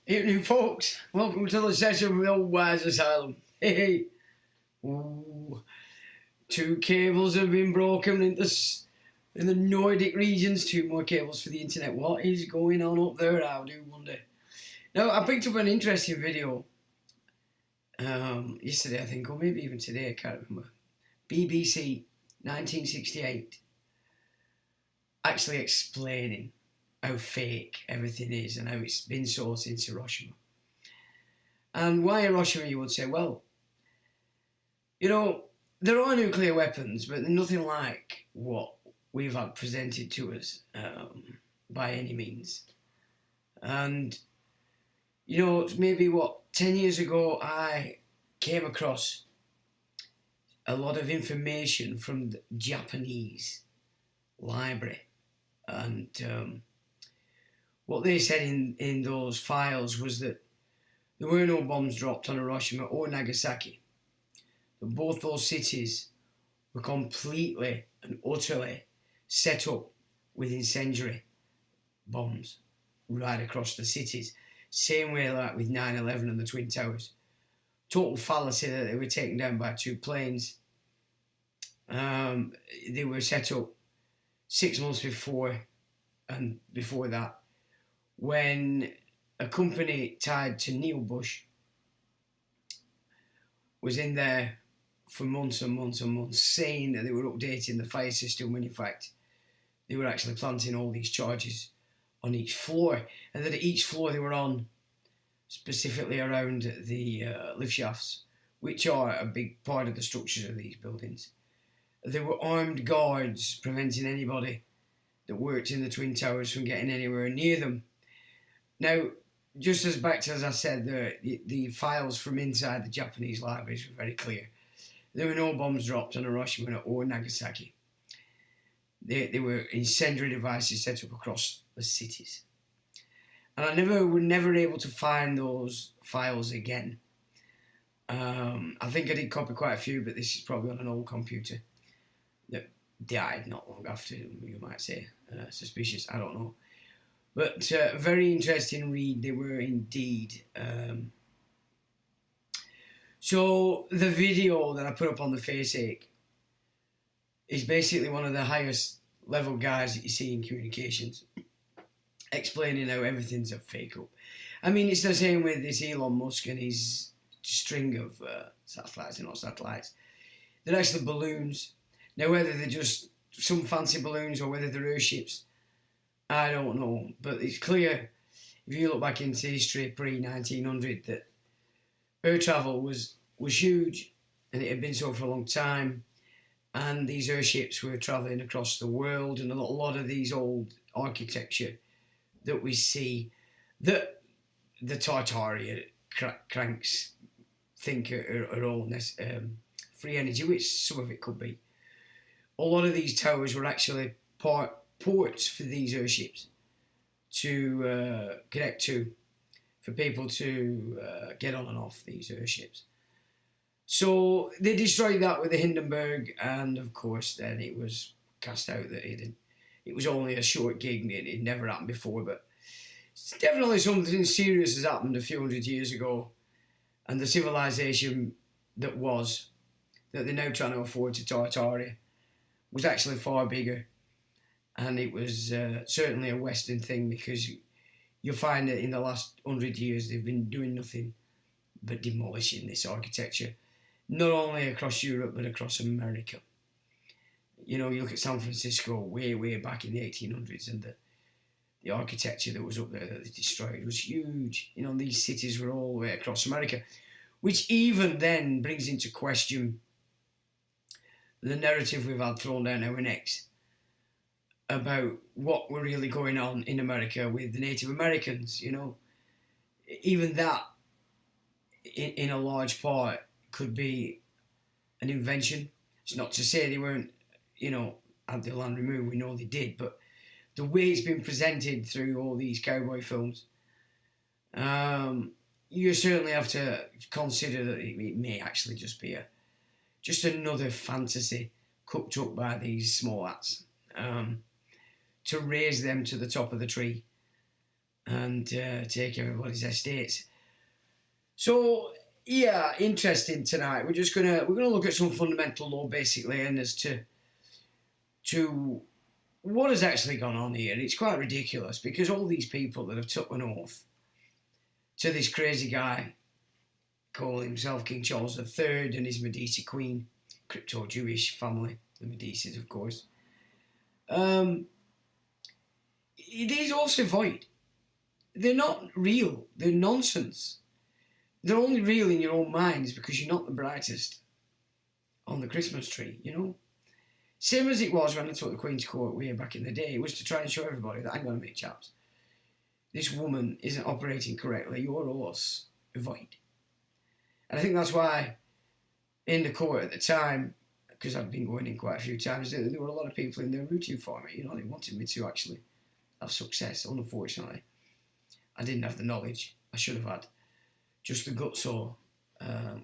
Evening, folks. Welcome to the session of the Old Wise Asylum. Hey, ooh. 2 cables have been broken in the Nordic regions. 2 more cables for the internet. What is going on up there? I do wonder. Now, I picked up an interesting video yesterday, I think, or maybe even today. I can't remember. BBC 1968, actually explaining how fake everything is and how it's been so since Hiroshima. And why Hiroshima, you would say? Well, you know, there are nuclear weapons, but they're nothing like what we've had presented to us by any means. And, you know, maybe 10 years ago, I came across a lot of information from the Japanese library. And what they said in those files was that there were no bombs dropped on Hiroshima or Nagasaki. That both those cities were completely and utterly set up with incendiary bombs right across the cities. Same way like with 9/11 and the Twin Towers. total fallacy that they were taken down by 2 planes. They were set up 6 months before, and before that, when a company tied to Neil Bush was in there for months and months and months, saying that they were updating the fire system, when in fact they were actually planting all these charges on each floor, and that at each floor they were on, specifically around the lift shafts, which are a big part of the structures of these buildings. There were armed guards preventing anybody that worked in the Twin Towers from getting anywhere near them. Now, just as back to, as I said, the files from inside the Japanese libraries were very clear. There were no bombs dropped on Hiroshima or Nagasaki. There were incendiary devices set up across the cities. And I were never able to find those files again. I think I did copy quite a few, but this is probably on an old computer that died not long after, you might say. Suspicious, I don't know. But very interesting read, they were indeed. So the video that I put up on the Faceache is basically one of the highest level guys that you see in communications, explaining how everything's a fake up. I mean, it's the same with this Elon Musk and his string of satellites. They're not satellites. They're actually balloons. Now, whether they're just some fancy balloons or whether they're airships, I don't know. But it's clear, if you look back into history pre-1900, that air travel was huge, and it had been so for a long time. And these airships were travelling across the world, and a lot of these old architecture that we see, that the Tartaria cranks think are all free energy, which some of it could be. A lot of these towers were actually ports for these airships to connect to, for people to get on and off these airships. So they destroyed that with the Hindenburg, and of course then it was cast out that it was only a short gig, it never happened before, but it's definitely something serious has happened a few hundred years ago, and the civilization that they're now trying to afford to Tartaria was actually far bigger, and it was certainly a Western thing, because you'll find that in the last 100 years they've been doing nothing but demolishing this architecture, not only across Europe but across America. You know, you look at San Francisco way back in the 1800s, and the architecture that was up there that they destroyed was huge. You know, these cities were all the way across America, which even then brings into question the narrative we've had thrown down our necks about what were really going on in America with the Native Americans. You know, even that, in a large part, could be an invention. It's not to say they weren't, had their land removed. We know they did, but the way it's been presented through all these cowboy films, you certainly have to consider that it may actually just be just another fantasy cooked up by these small hats to raise them to the top of the tree and take everybody's estates. So yeah, interesting tonight. We're gonna look at some fundamental law basically, and as to what has actually gone on here. It's quite ridiculous, because all these people that have took an oath to this crazy guy calling himself King Charles III and his Medici Queen, crypto-Jewish family, the Medicis, of course. These also void. They're not real. They're nonsense. They're only real in your own minds because you're not the brightest on the Christmas tree, you know? Same as it was when I took the Queen's Court way back in the day. It was to try and show everybody that, hang on a minute, chaps, this woman isn't operating correctly. Your oaths are void. And I think that's why in the court at the time, because I'd been going in quite a few times, there were a lot of people in there rooting for me. You know, they wanted me to actually have success. Unfortunately, I didn't have the knowledge. I should have had just the guts,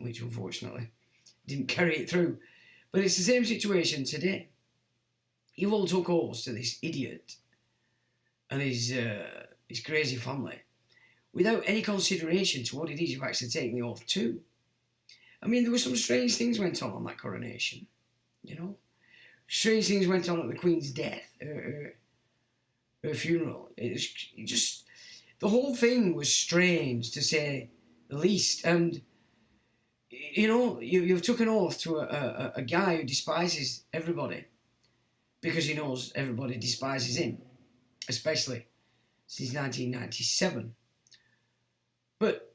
which unfortunately didn't carry it through. But it's the same situation today. You all took oaths to this idiot and his crazy family without any consideration to what it is you've actually taken the oath to. I mean, there were some strange things went on that coronation, Strange things went on at the Queen's death, her funeral. It just, the whole thing was strange, to say the least. And, you've took an oath to a guy who despises everybody because he knows everybody despises him, especially since 1997. But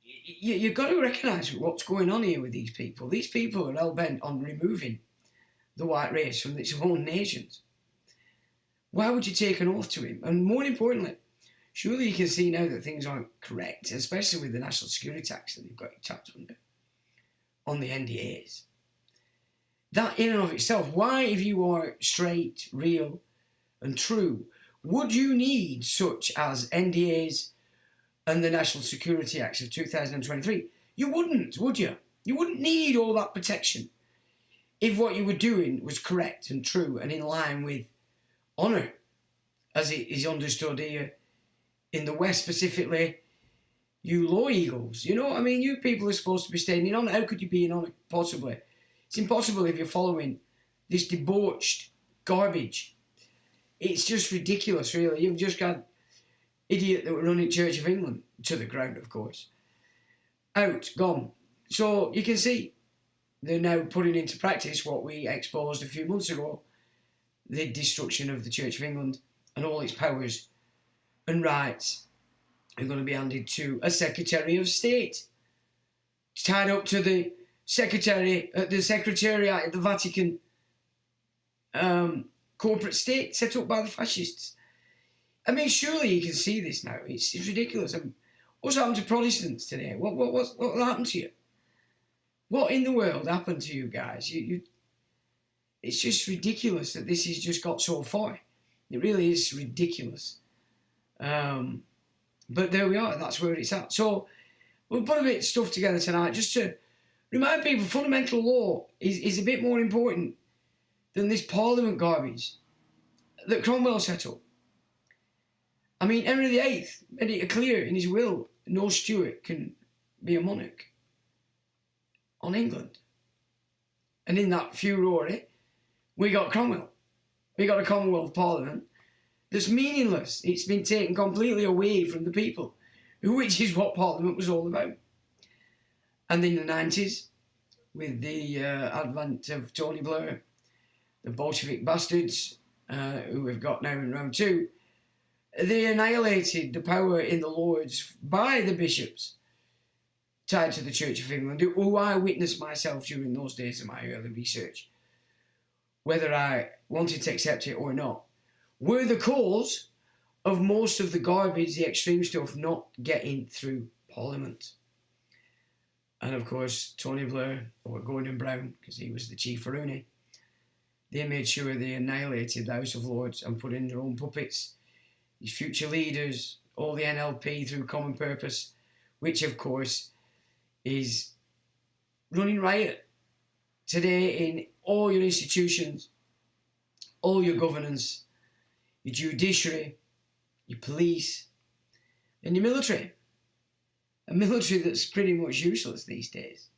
you've got to recognise what's going on here with these people. These people are hell-bent on removing the white race from its own nations. Why would you take an oath to him? And more importantly, surely you can see now that things aren't correct, especially with the national security tax that they've got you tapped under on the NDAs. That in and of itself, why, if you are straight, real and true, would you need such as NDAs and the National Security Acts of 2023? You wouldn't, would you? You wouldn't need all that protection if what you were doing was correct and true and in line with honour, as it is understood here in the West, specifically, you law eagles. You people are supposed to be staying in honour. How could you be in honour? Possibly. It's impossible if you're following this debauched garbage. It's just ridiculous, really. You've just got idiot that were running Church of England, to the ground, of course, out, gone. So you can see they're now putting into practice what we exposed a few months ago, the destruction of the Church of England and all its powers and rights are going to be handed to a Secretary of State. It's tied up to the Secretariat at the Vatican corporate state set up by the fascists. I mean, surely you can see this now. It's ridiculous. What's happened to Protestants today? What happened to you? What in the world happened to you guys? It's just ridiculous that this has just got so far. It really is ridiculous. But there we are. That's where it's at. So we'll put a bit of stuff together tonight just to remind people fundamental law is a bit more important than this Parliament garbage that Cromwell set up. I mean, Henry VIII made it clear in his will no Stuart can be a monarch on England. And in that furore, we got Cromwell. We got a Commonwealth Parliament that's meaningless. It's been taken completely away from the people, which is what Parliament was all about. And in the 90s, with the advent of Tony Blair, the Bolshevik bastards, who we've got now in round two, they annihilated the power in the Lords by the bishops tied to the Church of England, who I witnessed myself during those days of my early research, whether I wanted to accept it or not, were the cause of most of the garbage, the extreme stuff, not getting through Parliament. And of course, Tony Blair, or Gordon Brown, because he was the chief Rooney, they made sure they annihilated the House of Lords and put in their own puppets, these future leaders, all the NLP through Common Purpose, which of course is running riot today in all your institutions, all your governance, your judiciary, your police, and your military. A military that's pretty much useless these days.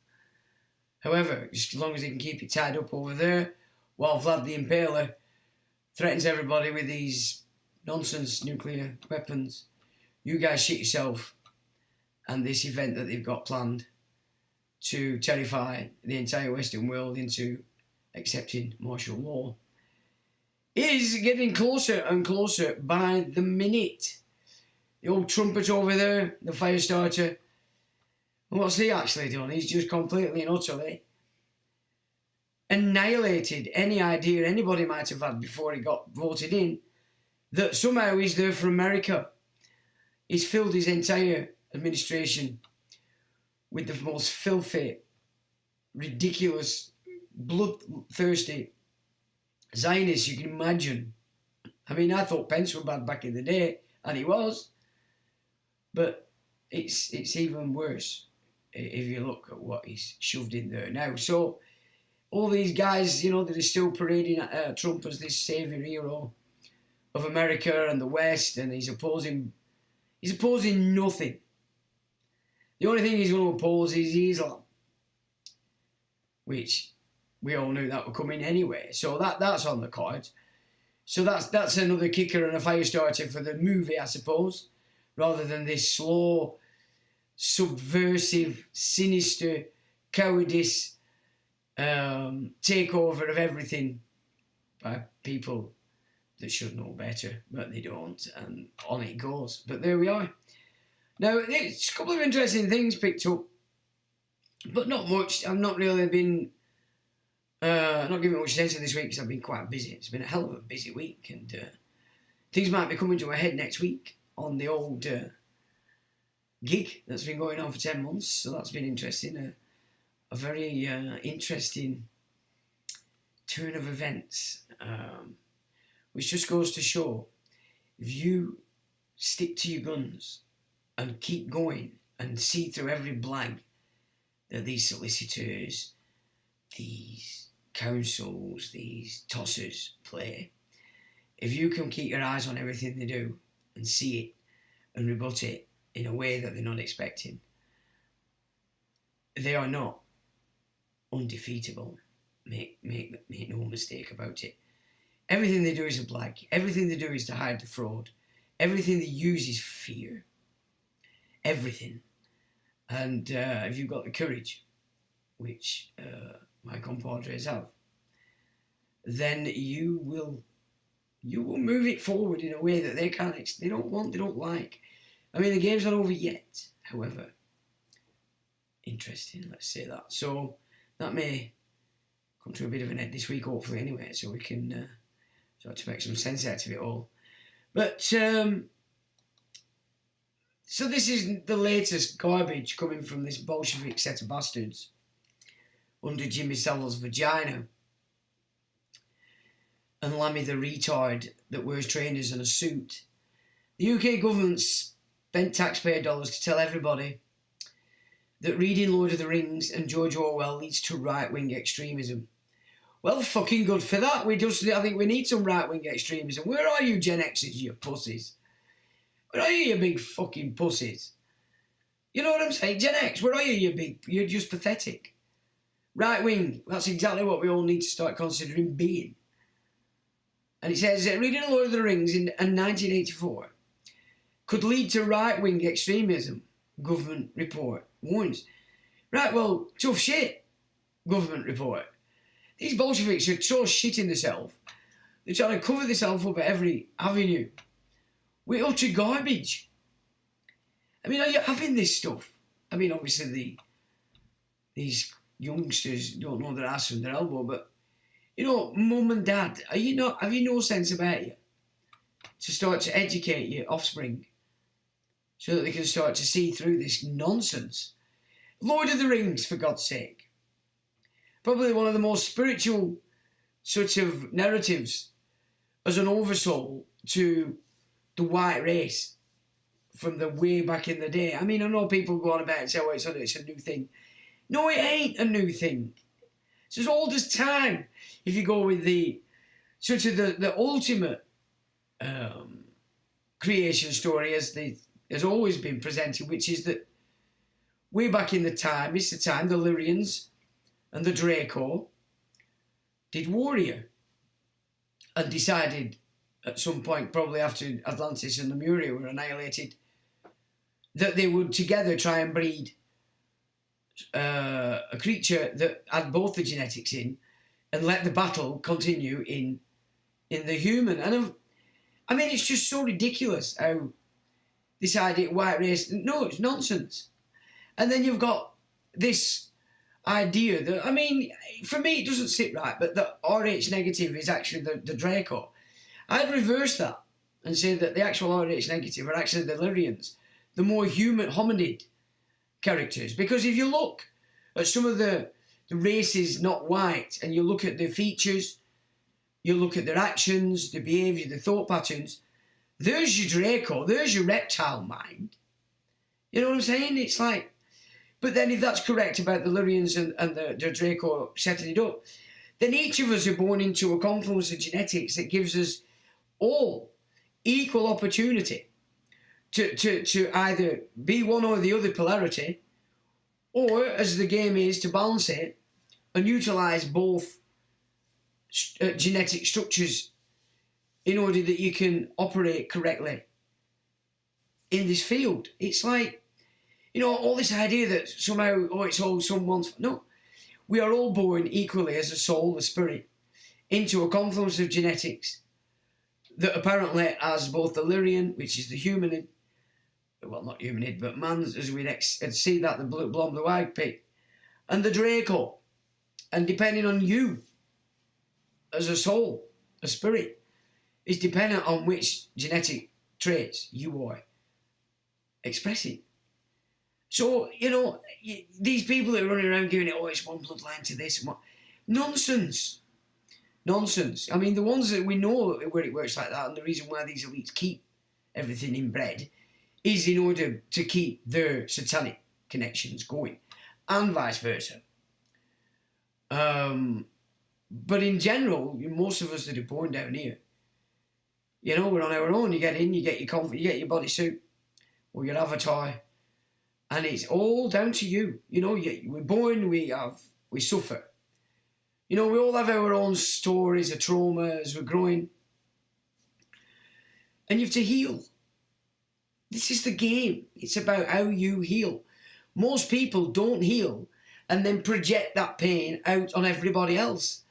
However, just as long as they can keep it tied up over there, while Vlad the Impaler threatens everybody with these nonsense nuclear weapons, you guys shit yourself. And this event that they've got planned to terrify the entire Western world into accepting martial law is getting closer and closer by the minute. The old trumpet over there, the fire starter, what's he actually done? He's just completely and utterly annihilated any idea anybody might have had before he got voted in that somehow he's there for America. He's filled his entire administration with the most filthy, ridiculous, bloodthirsty Zionists you can imagine. I mean, I thought Pence was bad back in the day, and he was, but it's even worse if you look at what he's shoved in there now. So all these guys, that are still parading Trump as this saviour hero of America and the West, and he's opposing nothing. The only thing he's going to oppose is Islam. which we all knew that were coming anyway. So that's on the cards. So that's another kicker and a fire starter for the movie, I suppose, rather than this slow, subversive, sinister, cowardice takeover of everything by people that should know better, but they don't, and on it goes. But there we are. Now, there's a couple of interesting things picked up, but not much. I've not really been not giving much attention this week because I've been quite busy. It's been a hell of a busy week, and things might be coming to a head next week on the old gig that's been going on for 10 months. So that's been interesting. A very interesting turn of events, which just goes to show, if you stick to your guns and keep going and see through every blag that these solicitors, these councils, these tossers play, if you can keep your eyes on everything they do and see it and rebut it in a way that they're not expecting, they are not undefeatable. Make no mistake about it. Everything they do is a blag. Everything they do is to hide the fraud. Everything they use is fear. Everything. And if you've got the courage, which my compadres have, then you will move it forward in a way that they can't. They don't want. They don't like. I mean, the game's not over yet. However, interesting. Let's say that. So that may come to a bit of an end this week, hopefully. Anyway, so we can start to make some sense out of it all. But so this is the latest garbage coming from this Bolshevik set of bastards under Jimmy Savile's vagina, and Lammy the retard that wears trainers and a suit. The UK government spent taxpayer dollars to tell everybody that reading Lord of the Rings and George Orwell leads to right-wing extremism. Well, fucking good for that. I think we need some right-wing extremism. Where are you, Gen Xers, you pussies? Where are you big fucking pussies? You know what I'm saying? Gen X, where are you, you're just pathetic. Right-wing, that's exactly what we all need to start considering being. And it says, reading Lord of the Rings in 1984 could lead to right-wing extremism, government report warns. Right, well, tough shit, government report. These Bolsheviks are so shitting themselves. They're trying to cover themselves up at every avenue. We're utter garbage. I mean, are you having this stuff? I mean, obviously these youngsters don't know their ass from their elbow, but you know, mum and dad, have you no sense about you to start to educate your offspring so that they can start to see through this nonsense? Lord of the Rings, for God's sake. Probably one of the most spiritual sort of narratives as an oversoul to the white race from the way back in the day. I mean, I know people go on about it and say, oh, it's a new thing. No, it ain't a new thing. It's as old as time. If you go with the sort of the ultimate creation story as always been presented, which is that way back in the time, it's the time the Lyrians and the Draco did warrior and decided at some point, probably after Atlantis and Lemuria were annihilated, that they would together try and breed a creature that had both the genetics in and let the battle continue in the human. And I mean, it's just so ridiculous how this idea of white race, no, it's nonsense. And then you've got this idea that, I mean, for me it doesn't sit right, but the RH negative is actually the Draco. I'd reverse that and say that the actual RH negative are actually the Lyrians, the more human hominid characters. Because if you look at some of the races not white and you look at their features, you look at their actions, their behaviour, their thought patterns, there's your Draco, there's your reptile mind. You know what I'm saying? It's like, but then if that's correct about the Lyrians and the Draco setting it up, then each of us are born into a confluence of genetics that gives us all equal opportunity to either be one or the other polarity, or, as the game is, to balance it and utilise both genetic structures in order that you can operate correctly in this field. It's like, you know, all this idea that somehow, oh, it's all someone's... No, we are all born equally as a soul, a spirit, into a confluence of genetics that apparently has both the Lyrian, which is the humanid, well, not humanid, but man's, as we'd see that, the blonde blue-eyed pig, and the Draco. And depending on you, as a soul, a spirit, is dependent on which genetic traits you are expressing. So, you know, these people that are running around giving it, oh, it's one bloodline to this and what. Nonsense. Nonsense. I mean, the ones that we know where it works like that, and the reason why these elites keep everything inbred is in order to keep their satanic connections going, and vice versa. But in general, most of us that are born down here, you know, we're on our own. You get in, you get your comfort, you get your bodysuit or your avatar, and it's all down to you. You know, we're born, we suffer. You know, we all have our own stories of trauma as we're growing, and you have to heal. This is the game. It's about how you heal. Most people don't heal and then project that pain out on everybody else.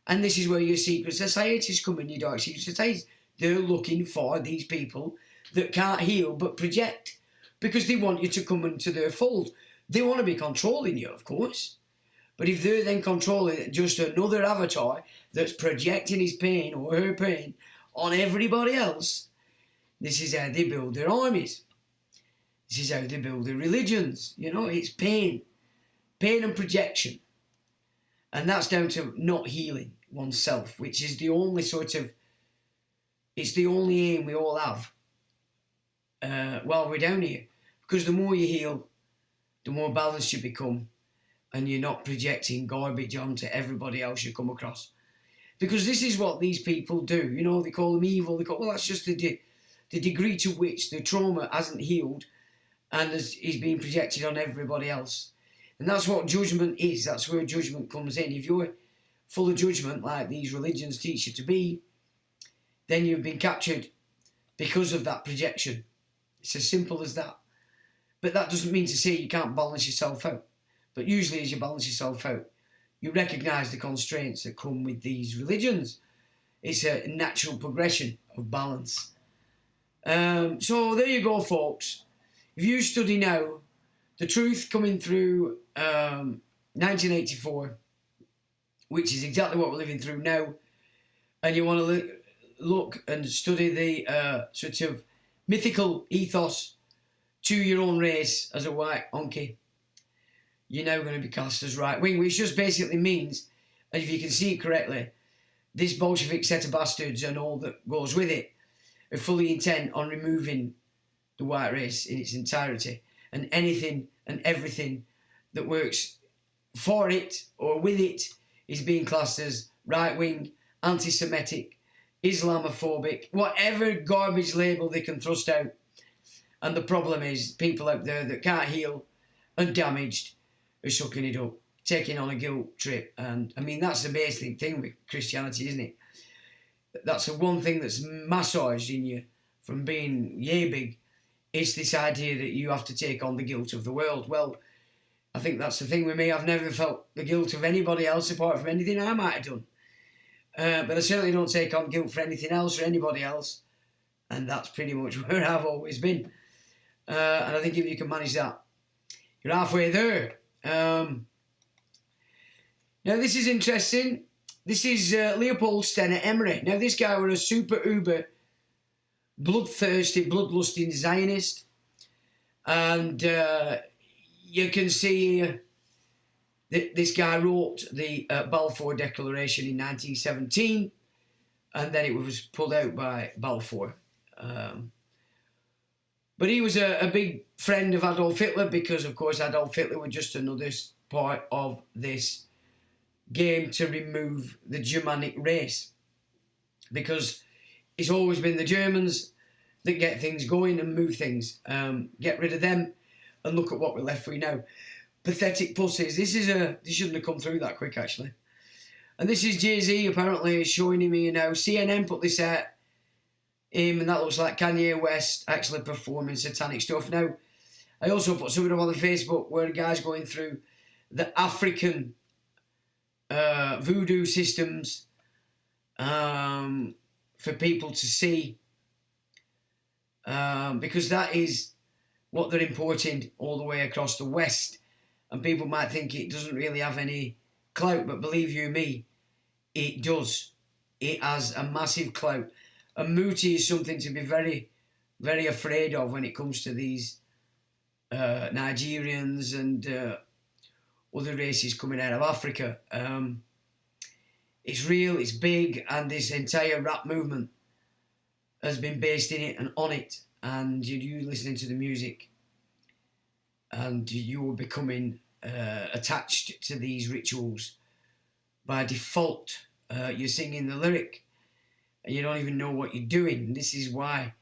And this is where your secret societies come in, your dark secret societies. They're looking for these people that can't heal but project, because they want you to come into their fold. They want to be controlling you, of course. But if they're then controlling just another avatar that's projecting his pain or her pain on everybody else, this is how they build their armies. This is how they build their religions. You know, it's pain. Pain and projection. And that's down to not healing oneself, which is the only it's the only aim we all have while we're down here. Because the more you heal, the more balanced you become, and you're not projecting garbage onto everybody else you come across. Because this is what these people do. You know, they call them evil. Well, that's just the degree to which the trauma hasn't healed and is being projected on everybody else. And that's what judgment is. That's where judgment comes in. If you're full of judgment, like these religions teach you to be, then you've been captured because of that projection. It's as simple as that. But that doesn't mean to say you can't balance yourself out. But usually as you balance yourself out, you recognise the constraints that come with these religions. It's a natural progression of balance. So there you go, folks. If you study now, the truth coming through 1984, which is exactly what we're living through now, and you want to look and study the sort of mythical ethos to your own race as a white honky, you're now going to be cast as right wing, which just basically means, and if you can see it correctly, this Bolshevik set of bastards and all that goes with it are fully intent on removing the white race in its entirety, and anything and everything that works for it or with it is being classed as right wing, anti-Semitic, Islamophobic, whatever garbage label they can thrust out. And the problem is people out there that can't heal and damaged are sucking it up, taking on a guilt trip. And I mean, that's the basic thing with Christianity, isn't it? That's the one thing that's massaged in you from being yay big. It's this idea that you have to take on the guilt of the world. Well, I think that's the thing with me. I've never felt the guilt of anybody else apart from anything I might have done. But I certainly don't take on guilt for anything else or anybody else. And that's pretty much where I've always been. And I think if you can manage that, you're halfway there. Now, this is interesting. This is Leopold Steiner Emery. Now, this guy was a super uber bloodthirsty, bloodlusting Zionist. And you can see that this guy wrote the Balfour Declaration in 1917, and then it was pulled out by Balfour. But he was a big friend of Adolf Hitler because, of course, Adolf Hitler was just another part of this game to remove the Germanic race. Because it's always been the Germans that get things going and move things. Get rid of them and look at what we're left with now. Pathetic pussies. This shouldn't have come through that quick, actually. And this is Jay-Z apparently showing him here now. CNN put this out. And that looks like Kanye West actually performing satanic stuff. Now, I also put something up on the Facebook where a guy's going through the African voodoo systems for people to see, because that is what they're importing all the way across the West. And people might think it doesn't really have any clout, but believe you me, it does. It has a massive clout. And Muti is something to be very, very afraid of when it comes to these Nigerians and other races coming out of Africa. It's real, it's big, and this entire rap movement has been based in it and on it. And you listening to the music, and you are becoming attached to these rituals by default. You're singing the lyric, and you don't even know what you're doing. This is why,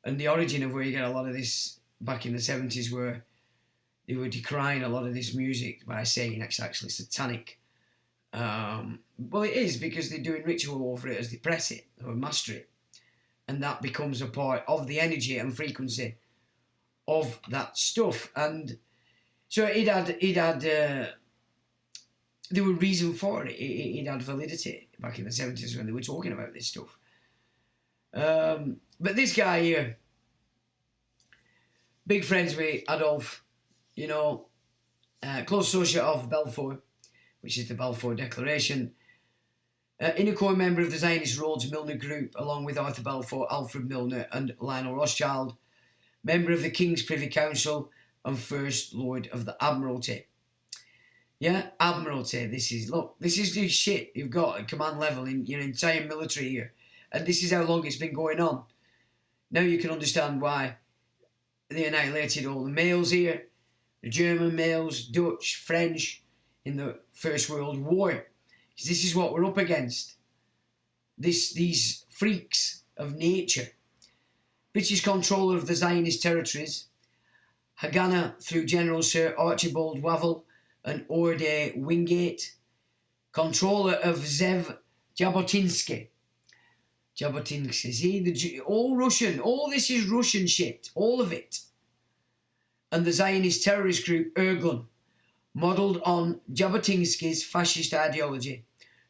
and the origin of where you get a lot of this back in the 70s, where they were decrying a lot of this music by saying it's actually satanic. Well, it is, because they're doing ritual over it as they press it or master it, and that becomes a part of the energy and frequency of that stuff. And so there were reason for it. It had validity back in the 70s when they were talking about this stuff. But this guy here, big friends with Adolf, close associate of Balfour, which is the Balfour Declaration, inner core member of the Zionist Rhodes Milner Group, along with Arthur Balfour, Alfred Milner and Lionel Rothschild, member of the King's Privy Council and First Lord of the Admiralty. Yeah, Admiralty, this is the shit you've got at command level in your entire military here. And this is how long it's been going on. Now you can understand why they annihilated all the males here, the German males, Dutch, French, in the First World War. This is what we're up against. These freaks of nature. British controller of the Zionist territories, Haganah through General Sir Archibald Wavell and Orde Wingate, controller of Zev Jabotinsky. See, all Russian, all this is Russian shit, all of it. And the Zionist terrorist group Irgun, modelled on Jabotinsky's fascist ideology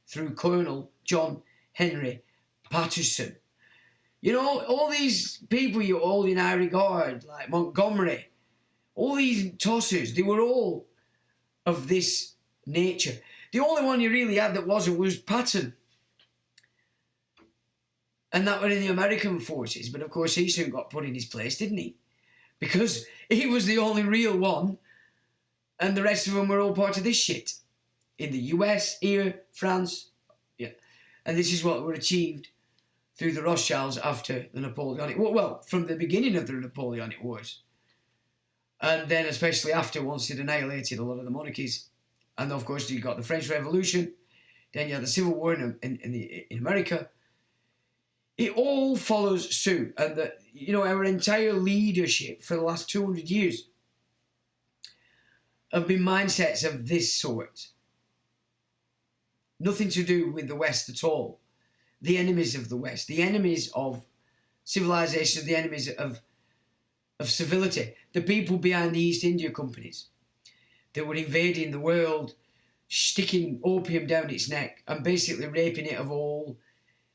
through Colonel John Henry Patterson. All these people you hold in high regard, like Montgomery, all these tossers, they were all of this nature. The only one you really had that wasn't was Patton. And that were in the American forces. But of course he soon got put in his place, didn't he? Because he was the only real one, and the rest of them were all part of this shit. In the US, here, France, yeah. And this is what were achieved through the Rothschilds after the Napoleonic War. Well, from the beginning of the Napoleonic Wars. And then especially after, once they'd annihilated a lot of the monarchies. And of course you got the French Revolution. Then you had the Civil War in America. It all follows suit. And our entire leadership for the last 200 years have been mindsets of this sort. Nothing to do with the West at all. The enemies of the West, the enemies of civilization, the enemies of civility, the people behind the East India companies that were invading the world, sticking opium down its neck and basically raping it of all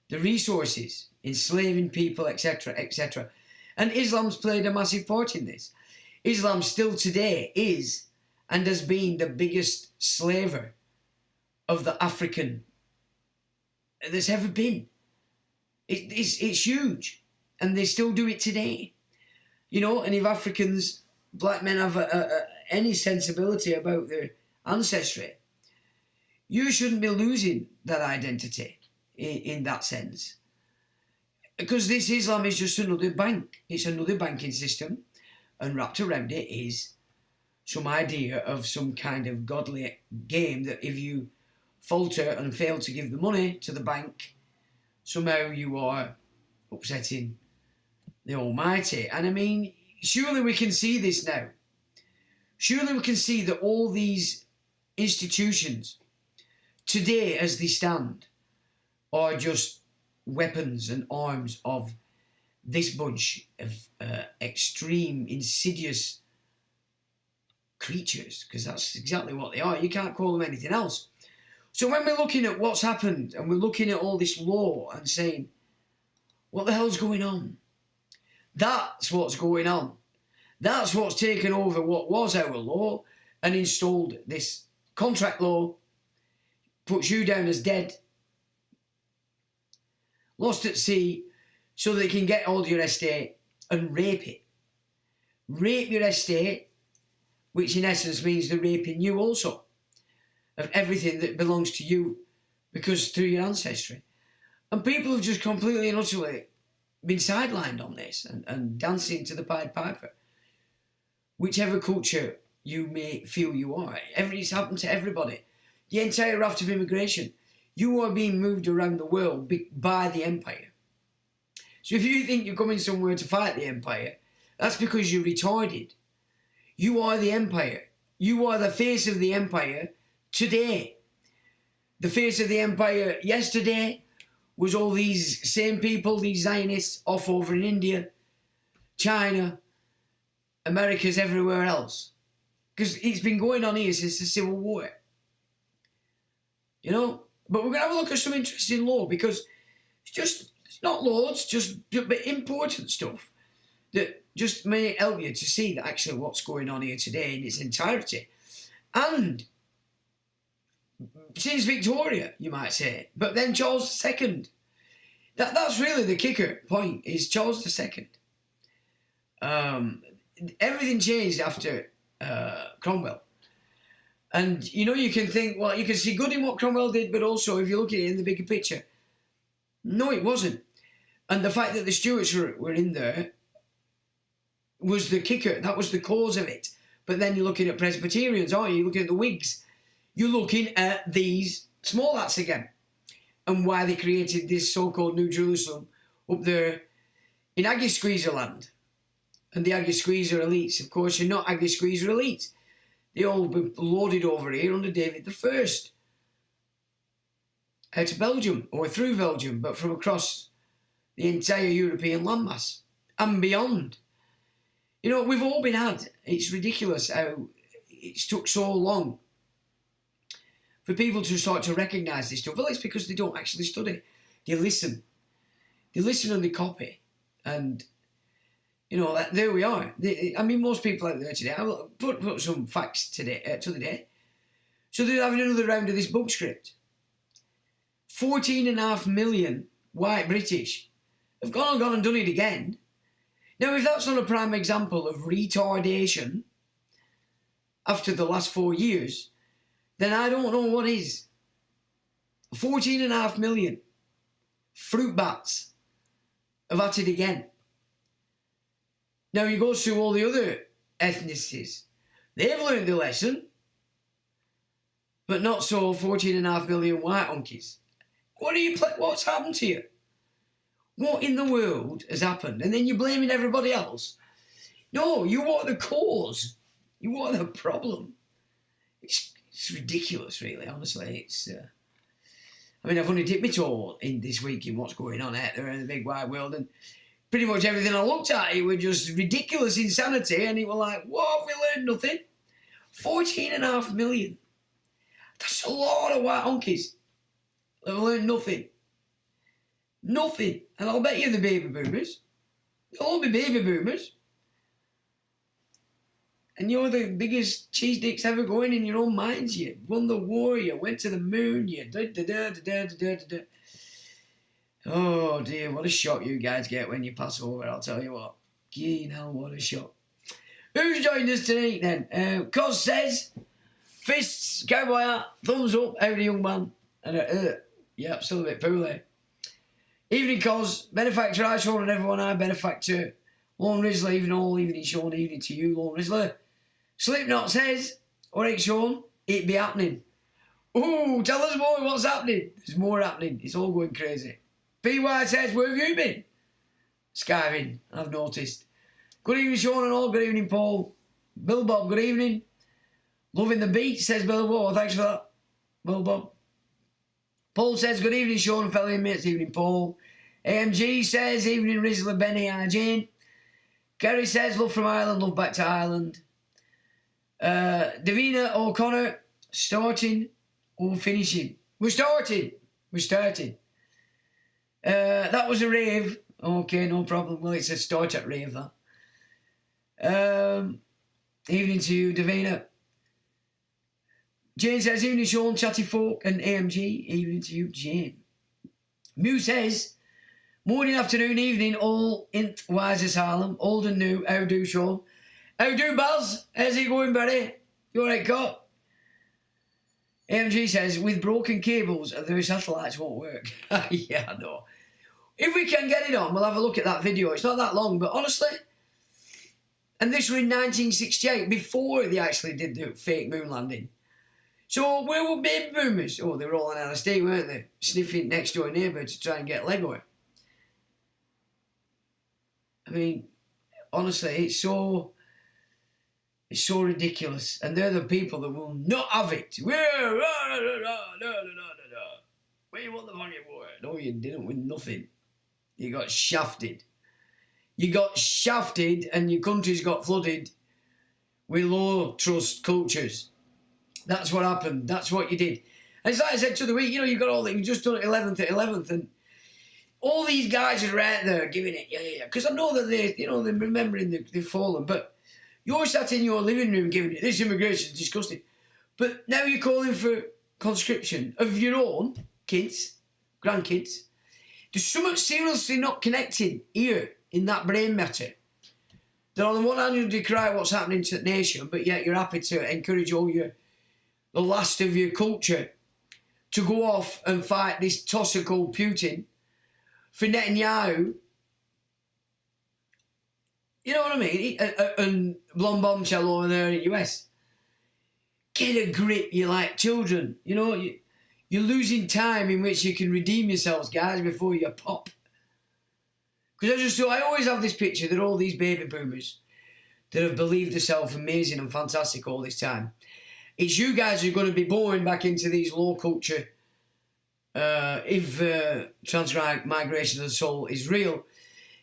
the resources, enslaving people, etc., etc. And Islam's played a massive part in this. Islam still today is and has been the biggest slaver of the African there's ever been. It's huge, and they still do it today. And if Africans, black men, have any sensibility about their ancestry, you shouldn't be losing that identity in that sense. Because this Islam is just another bank. It's another banking system, and wrapped around it is some idea of some kind of godly game that if you falter and fail to give the money to the bank, somehow you are upsetting the Almighty. And I mean, surely we can see this now. Surely we can see that all these institutions, today as they stand, are just weapons and arms of this bunch of extreme, insidious creatures, because that's exactly what they are. You can't call them anything else. So when we're looking at what's happened and we're looking at all this law and saying, what the hell's going on? That's what's going on. That's what's taken over what was our law and installed this contract law, puts you down as dead, lost at sea, so they can get hold of your estate and rape it. Rape your estate, which in essence means they're raping you also, of everything that belongs to you, because through your ancestry. And people have just completely and utterly been sidelined on this and dancing to the Pied Piper. Whichever culture you may feel you are. It's happened to everybody. The entire raft of immigration. You are being moved around the world by the empire. So if you think you're coming somewhere to fight the empire, that's because you're retarded. You are the empire. You are the face of the empire today. The face of the empire yesterday was all these same people, these Zionists off over in India, China, America's everywhere else. Because it's been going on here since the Civil War. You know? But we're going to have a look at some interesting law, because it's not loads, just important stuff that just may help you to see that actually what's going on here today in its entirety. And since Victoria, you might say, but then Charles II. That's really the kicker point, is Charles II. Everything changed after Cromwell. And, you know, you can think, well, you can see good in what Cromwell did, but also if you look at it in the bigger picture, no, it wasn't. And the fact that the Stuarts were in there was the kicker. That was the cause of it. But then you're looking at Presbyterians, aren't you? You're looking at the Whigs. You're looking at these small hats again, and why they created this so-called New Jerusalem up there in Aggie Squeezer land. And the Aggie Squeezer elites, of course, you're not Aggie Squeezer elites. They all been loaded over here under David I. Out of Belgium, or through Belgium, but from across the entire European landmass and beyond. You know, we've all been had. It's ridiculous how it's took so long for people to start to recognise this stuff. Well, it's because they don't actually study. They listen. They listen and they copy. And, you know, there we are. I mean, most people out there today, I'll put some facts today, to the day. So they're having another round of this book script. 14.5 million white British have gone and done it again. Now, if that's not a prime example of retardation after the last 4 years, then I don't know what is. 14.5 million fruit bats have at it again. Now, you go through all the other ethnicities. They've learned the lesson, but not so 14.5 million white honkies. What's happened to you? What in the world has happened? And then you're blaming everybody else? No, you are the cause. You are the problem. It's ridiculous, really, honestly. I've only dipped my toe in this week in what's going on out there in the big wide world, and pretty much everything I looked at, it was just ridiculous insanity, and it was like, what, have we learned nothing? 14.5 million. That's a lot of white honkies. They've learned nothing. Nothing. And I'll bet you the baby boomers. They'll all be baby boomers. And you're the biggest cheese dicks ever going in your own minds. You won the war, you went to the moon, you da-da-da-da-da-da-da-da. Oh dear, what a shock you guys get when you pass over, I'll tell you what. Gee, hell, what a shock. Who's joined us tonight then? Cos says, fists, cowboy hat, thumbs up, howdy young man. And yeah, still a bit poorly. Evening Cos, benefactor, I Sean and everyone, I benefactor. Lorne Risley, evening Sean, evening to you, Lorne Risley. Slipknot says, alright Sean, it be happening. Ooh, tell us more, what's happening? There's more happening, it's all going crazy. PY says, where have you been? Skiving, I've noticed. Good evening Sean and all, good evening Paul. Bill Bob, good evening. Loving the beat, says Bill Wall. Thanks for that, Bill Bob. Paul says, good evening, Sean and fellow inmates. Evening, Paul. AMG says, evening, Rizzler, Benny, Jane. Kerry says, love from Ireland, love back to Ireland. Davina O'Connor, starting or finishing? We're starting. That was a rave. Okay, no problem. Well, it's a start at rave, that. Evening to you, Davina. Jane says, evening, Sean, Chatty Folk and AMG. Evening to you, Jane. Mew says, morning, afternoon, evening, all in wise asylum, old and new. How do, Sean? How do, Buzz? How's it going, buddy? You alright, Cop? AMG says, with broken cables, the satellites won't work. Yeah, I know. If we can get it on, we'll have a look at that video. It's not that long, but honestly, and this was in 1968, before they actually did the fake moon landing. So where were baby boomers? Oh, they were all on LSD, weren't they? Sniffing next door neighbour to try and get Lego. I mean, honestly, it's so ridiculous. And they're the people that will not have it. We won the fucking war. No, you didn't win nothing. You got shafted. You got shafted and your countries got flooded with low trust cultures. That's what happened. That's what you did. And it's like I said to the week, you got all that. You just done 11th at 11th, and all these guys are out there giving it, yeah. Because I know that they're remembering they've fallen. But you're sat in your living room giving it. This immigration is disgusting. But now you're calling for conscription of your own kids, grandkids. There's something seriously not connected here in that brain matter. That on the one hand you decry what's happening to the nation, but yet you're happy to encourage the last of your culture to go off and fight this tosser called Putin for Netanyahu. You know what I mean? And blonde bombshell over there in the US. Get a grip, you like children. You're losing time in which you can redeem yourselves, guys, before you pop. Because I always have this picture that all these baby boomers that have believed themselves amazing and fantastic all this time, it's you guys who are going to be born back into these low culture. If transmigration of the soul is real,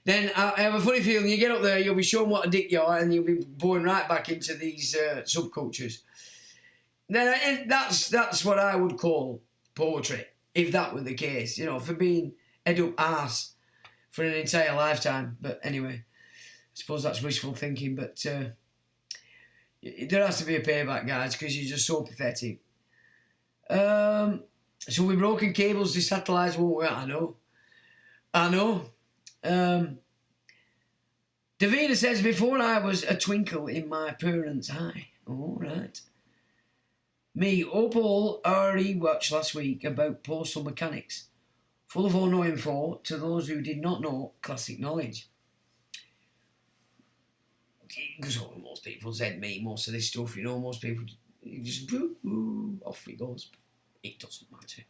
then I have a funny feeling you get up there, you'll be shown what a dick you are, and you'll be born right back into these subcultures. Then that's what I would call poetry, if that were the case. For being head up arse for an entire lifetime. But anyway, I suppose that's wishful thinking. But there has to be a payback, guys, because you're just so pathetic. So with broken cables, the satellites won't work. I know. Davina says, before I was a twinkle in my parents' eye. All right. Me, Opal already watched last week about postal mechanics. Full of all no info to those who did not know classic knowledge. Because most people said me, most of this stuff, most people just off it goes. It doesn't matter.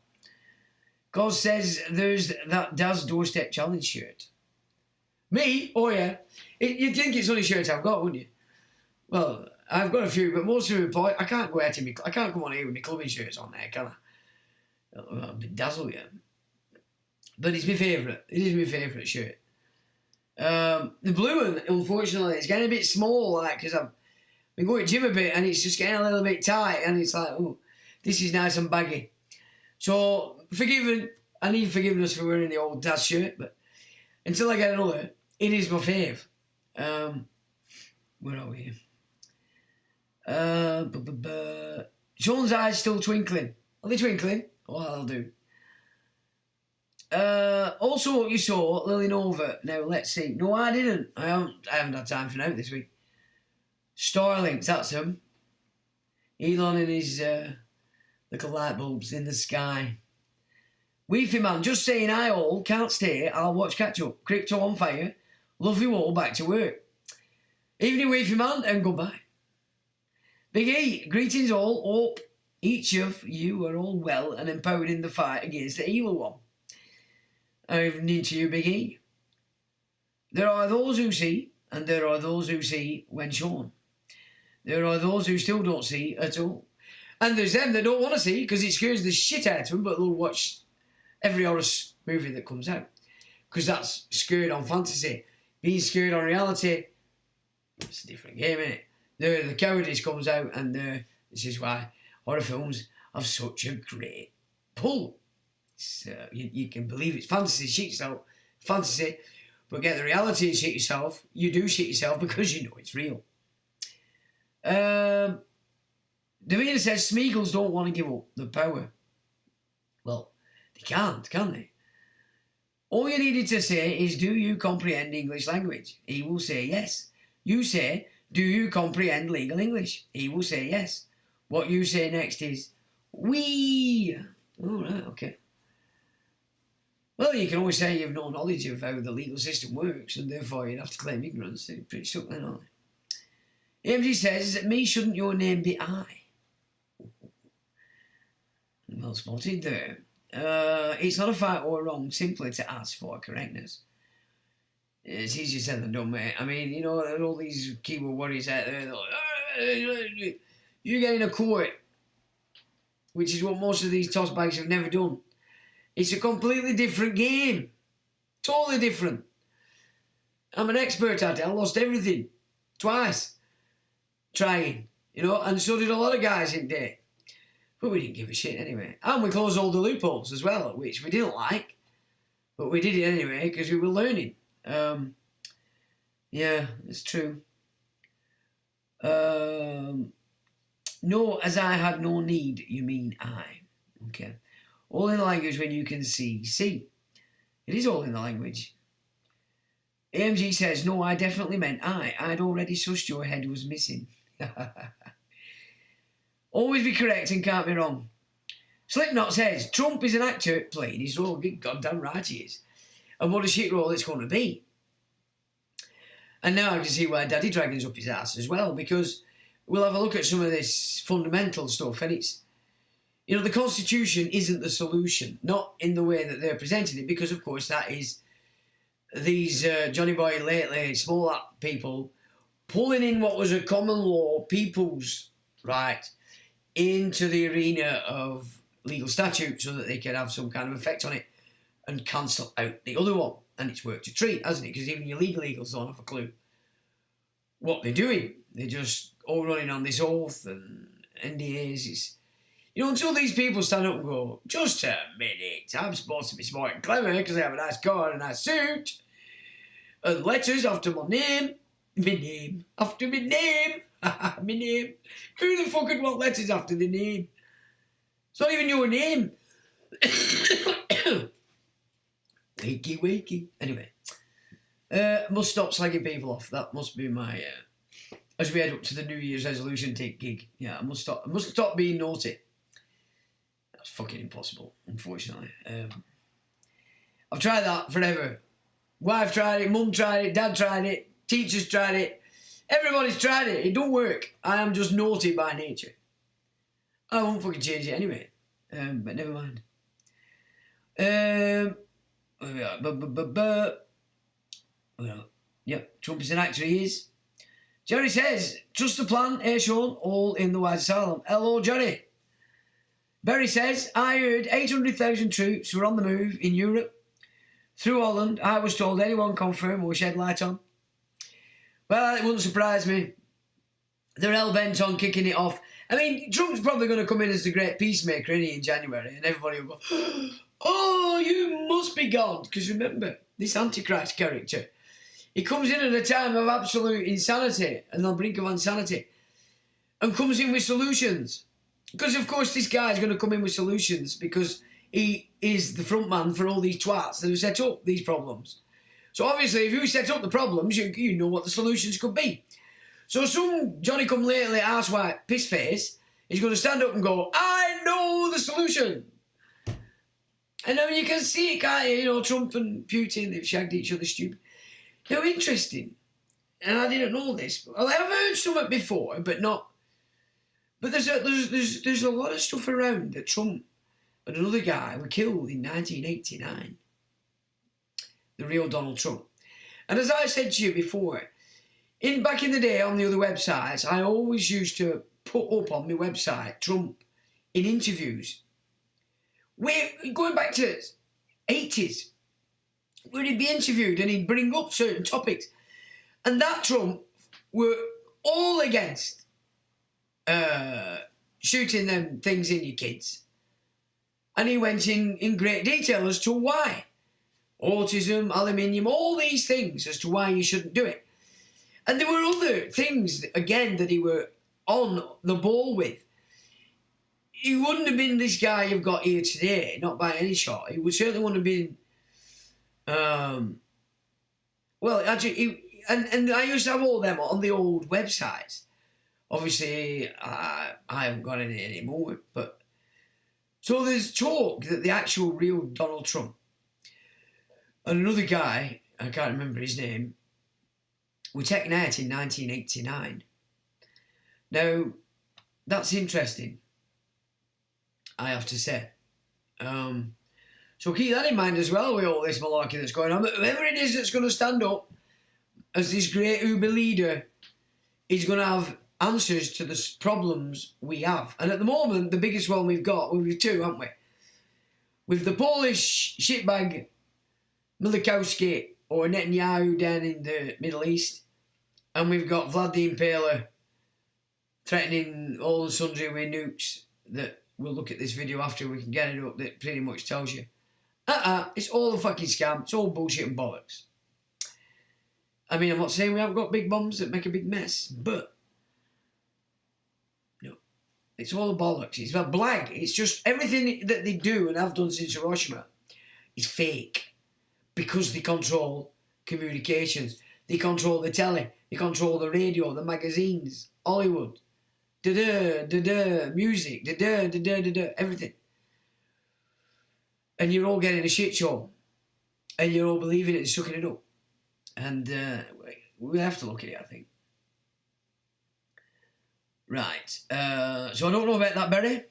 God says there's that Daz Doorstep Challenge shirt. Me? Oh yeah. You'd think it's the only shirt I've got, wouldn't you? Well, I've got a few, but most of them, I can't go out I can't come on here with my clubbing shirts on there, can I? I'll bedazzle you. But it's my favourite. It is my favourite shirt. The blue one, unfortunately, it's getting a bit small, because I've been going to gym a bit and it's just getting a little bit tight, and it's like, oh, this is nice and baggy. So, I need forgiveness for wearing the old Daz shirt, but until I get another, it is my fave. Where are we? Sean's eyes still twinkling. Are they twinkling? Oh, that'll do. Also, what you saw, Lily Nova. Now, let's see. No, I didn't. I haven't had time for now this week. Starlinks, that's him. Elon and his little light bulbs in the sky. Weefy man, just saying I all, can't stay, I'll watch catch up. Crypto on fire. Love you all, back to work. Evening, Weefy man, and goodbye. Big E, greetings all. Hope each of you are all well and empowered in the fight against the evil one. Evening to you, Big E. There are those who see, and there are those who see when shown. There are those who still don't see at all. And there's them that don't want to see because it scares the shit out of them, but they'll watch every horror movie that comes out. Because that's scared on fantasy. Being scared on reality, it's a different game, isn't it? The cowardice comes out, and this is why horror films have such a great pull. You can believe it's fantasy, shit yourself, fantasy, but get the reality and shit yourself. You do shit yourself because you know it's real. Davina says Smeagol's don't want to give up the power. Well, they can't, can they? All you needed to say is, do you comprehend English language? He will say yes. You say, do you comprehend legal English? He will say yes. What you say next is, we. All right, okay. Well, you can always say you've no knowledge of how the legal system works, and therefore you'd have to claim ignorance. They're pretty stuck then, aren't they? AMG says, is it me? Shouldn't your name be I? Well spotted there. It's not a fight or a wrong, simply to ask for correctness. It's easier said than done, mate. I mean, you know, there are all these keyboard warriors out there, they're like, you get in a court, which is what most of these toss bags have never done. It's a completely different game. Totally different. I'm an expert at it. I lost everything. Twice. Trying. You know, and so did a lot of guys in there. But we didn't give a shit anyway. And we closed all the loopholes as well, which we didn't like. But we did it anyway because we were learning. Yeah, it's true. No, as I had no need, you mean I. Okay. All in the language when you can see. It is all in the language. AMG says, no, I definitely meant I. I'd already sussed your head was missing. Always be correct and can't be wrong. Slipknot says, Trump is an actor playing his role. Goddamn right he is. And what a shit role it's going to be. And now I can see why Daddy Dragon's up his ass as well, because we'll have a look at some of this fundamental stuff, and it's, you know, the Constitution isn't the solution, not in the way that they're presenting it, because of course that is these Johnny Boy lately, small up people, pulling in what was a common law people's right into the arena of legal statute so that they can have some kind of effect on it and cancel out the other one. And it's worked a treat, hasn't it? Because even your legal eagles don't have a clue what they're doing. They're just all running on this oath and NDAs. It's, you know, until these people stand up and go, just a minute, I'm supposed to be smart and clever because I have a nice car and a nice suit and letters after my name. My name. After my name. My name. Who the fuck would want letters after the name? It's not even your name. Wakey, wakey. Anyway. Must stop slagging people off. That must be my... as we head up to the New Year's resolution gig. Yeah, I must stop being naughty. That's fucking impossible, unfortunately. I've tried that forever. Wife tried it, mum tried it, dad tried it, teachers tried it. Everybody's tried it. It don't work. I am just naughty by nature. I won't fucking change it anyway. But never mind. Yep, Trump is an actor, he is. Jerry says, trust the plan, Sean, all in the White Asylum. Hello, Jerry. Berry says, I heard 800,000 troops were on the move in Europe. Through Holland, I was told anyone confirm or shed light on. Well, it wouldn't surprise me. They're hell-bent on kicking it off. I mean, Trump's probably going to come in as the great peacemaker, isn't he, in January, and everybody will go, oh, you must be God. Because remember, this Antichrist character, he comes in at a time of absolute insanity and on the brink of insanity and comes in with solutions. Because, of course, this guy's going to come in with solutions because he is the front man for all these twats that have set up these problems. So, obviously, if you set up the problems, you know what the solutions could be. So some Johnny-come-lately arsewhite piss-face is going to stand up and go, I know the solution. And I mean, you can see it, can't you? You know, Trump and Putin, they've shagged each other stupid. They're interesting. And I didn't know this. Well, I've heard some of it before, but not... But there's a lot of stuff around that Trump and another guy were killed in 1989. The real Donald Trump. And as I said to you before, Back in the day on the other websites, I always used to put up on my website Trump in interviews. We're going back to 80s, where he'd be interviewed and he'd bring up certain topics. And that Trump were all against shooting them things in your kids. And he went in great detail as to why. Autism, aluminium, all these things as to why you shouldn't do it. And there were other things, again, that he were on the ball with. He wouldn't have been this guy you've got here today, not by any shot. He would certainly wouldn't have been... well, actually, and I used to have all them on the old websites. Obviously, I haven't got any anymore, but... So there's talk that the actual real Donald Trump and another guy, I can't remember his name, were taken out in 1989. Now, that's interesting, I have to say. So keep that in mind as well with all this malarkey that's going on. But whoever it is that's going to stand up as this great Uber leader is going to have answers to the problems we have. And at the moment, the biggest one we've got, well, we've two, haven't we? With the Polish shitbag Milikowski or Netanyahu down in the Middle East, and we've got Vlad the Impaler threatening all and sundry with nukes that we'll look at this video after we can get it up, that pretty much tells you. It's all a fucking scam. It's all bullshit and bollocks. I mean, I'm not saying we haven't got big bombs that make a big mess, but no, it's all a bollocks. It's about blag. It's just everything that they do and have done since Hiroshima is fake because they control communications. They control the telly. They control the radio, the magazines, Hollywood, music, everything. And you're all getting a shit show. And you're all believing it and sucking it up. And we have to look at it, I think. Right. So I don't know about that, Barry.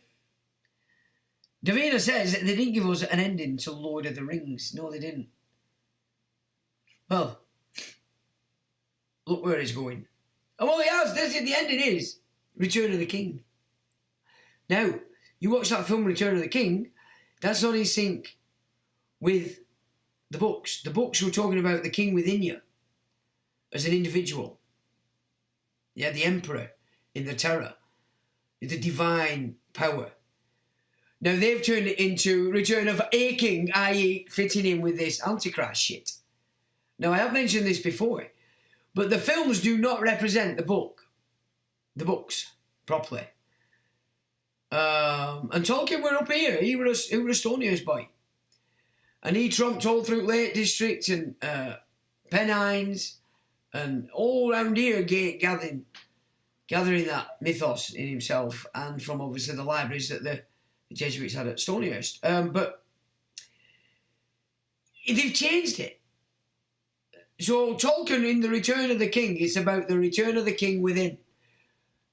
Davina says that they didn't give us an ending to Lord of the Rings. No, they didn't. Well, look where it's going. Oh, well, he has. The ending is Return of the King. Now, you watch that film Return of the King, that's not in sync with the books. The books were talking about the king within you as an individual. Yeah, the emperor in the terror, the divine power. Now, they've turned it into Return of a King, i.e. fitting in with this Antichrist shit. Now, I have mentioned this before, but the films do not represent the books, properly. And Tolkien were up here. He was a Stoniest boy. And he trumped all through Lake District and Pennines and all around here gathering that mythos in himself and from obviously the libraries that the Jesuits had at Stonyhurst. But they've changed it. So Tolkien in The Return of the King, it's about the return of the king within.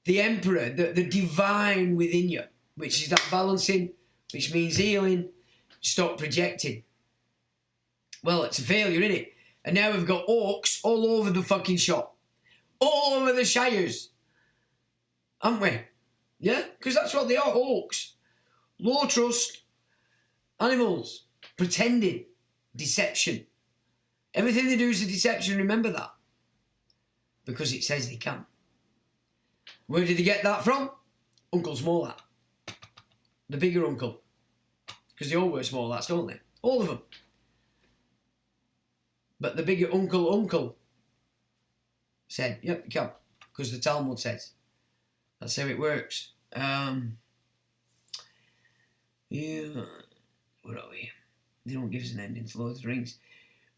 The emperor, the divine within you, which is that balancing, which means healing, stop projecting. Well, it's a failure, isn't it? And now we've got orcs all over the fucking shop. All over the shires. Haven't we? Yeah? Because that's what they are, orcs. Low trust, animals, pretending, deception. Everything they do is a deception, remember that. Because it says they can. Where did they get that from? Uncle Small-Hat. The bigger uncle. Because they all wear Small-Hats, don't they? All of them. But the bigger uncle said, yep, you can. Because the Talmud says. That's how it works. Yeah. Where are we? They don't give us an ending to Lord of the Rings.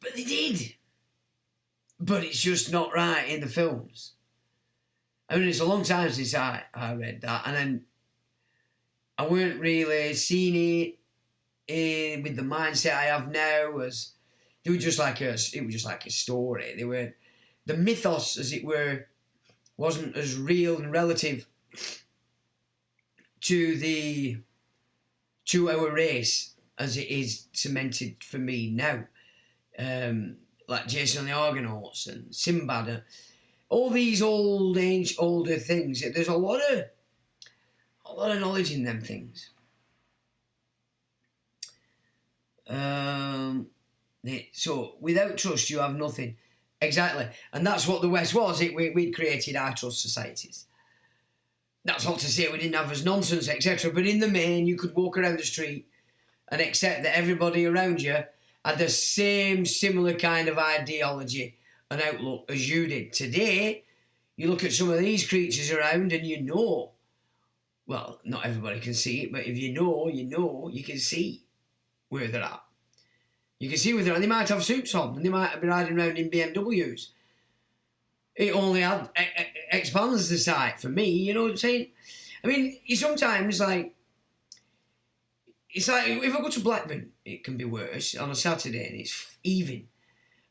But they did. But it's just not right in the films. I mean, it's a long time since I read that. And then I weren't really seeing it with the mindset I have now. As it was just like a story. They weren't, the mythos, as it were, wasn't as real and relative to our race as it is cemented for me now. Like Jason and the Argonauts and Sinbad. all these older things. There's a lot of knowledge in them things. So without trust, you have nothing. Exactly, and that's what the West was. We'd created our trust societies. That's not to say we didn't have as nonsense, etc. But in the main, you could walk around the street and accept that everybody around you had the same similar kind of ideology and outlook as you did. Today, you look at some of these creatures around and you know, well, not everybody can see it, but if you know, you can see where they're at. You can see where they're at. They might have suits on and they might be riding around in BMWs. It only expands the sight for me, you know what I'm saying? I mean, you sometimes, like, it's like if I go to Blackburn, it can be worse on a Saturday and it's even.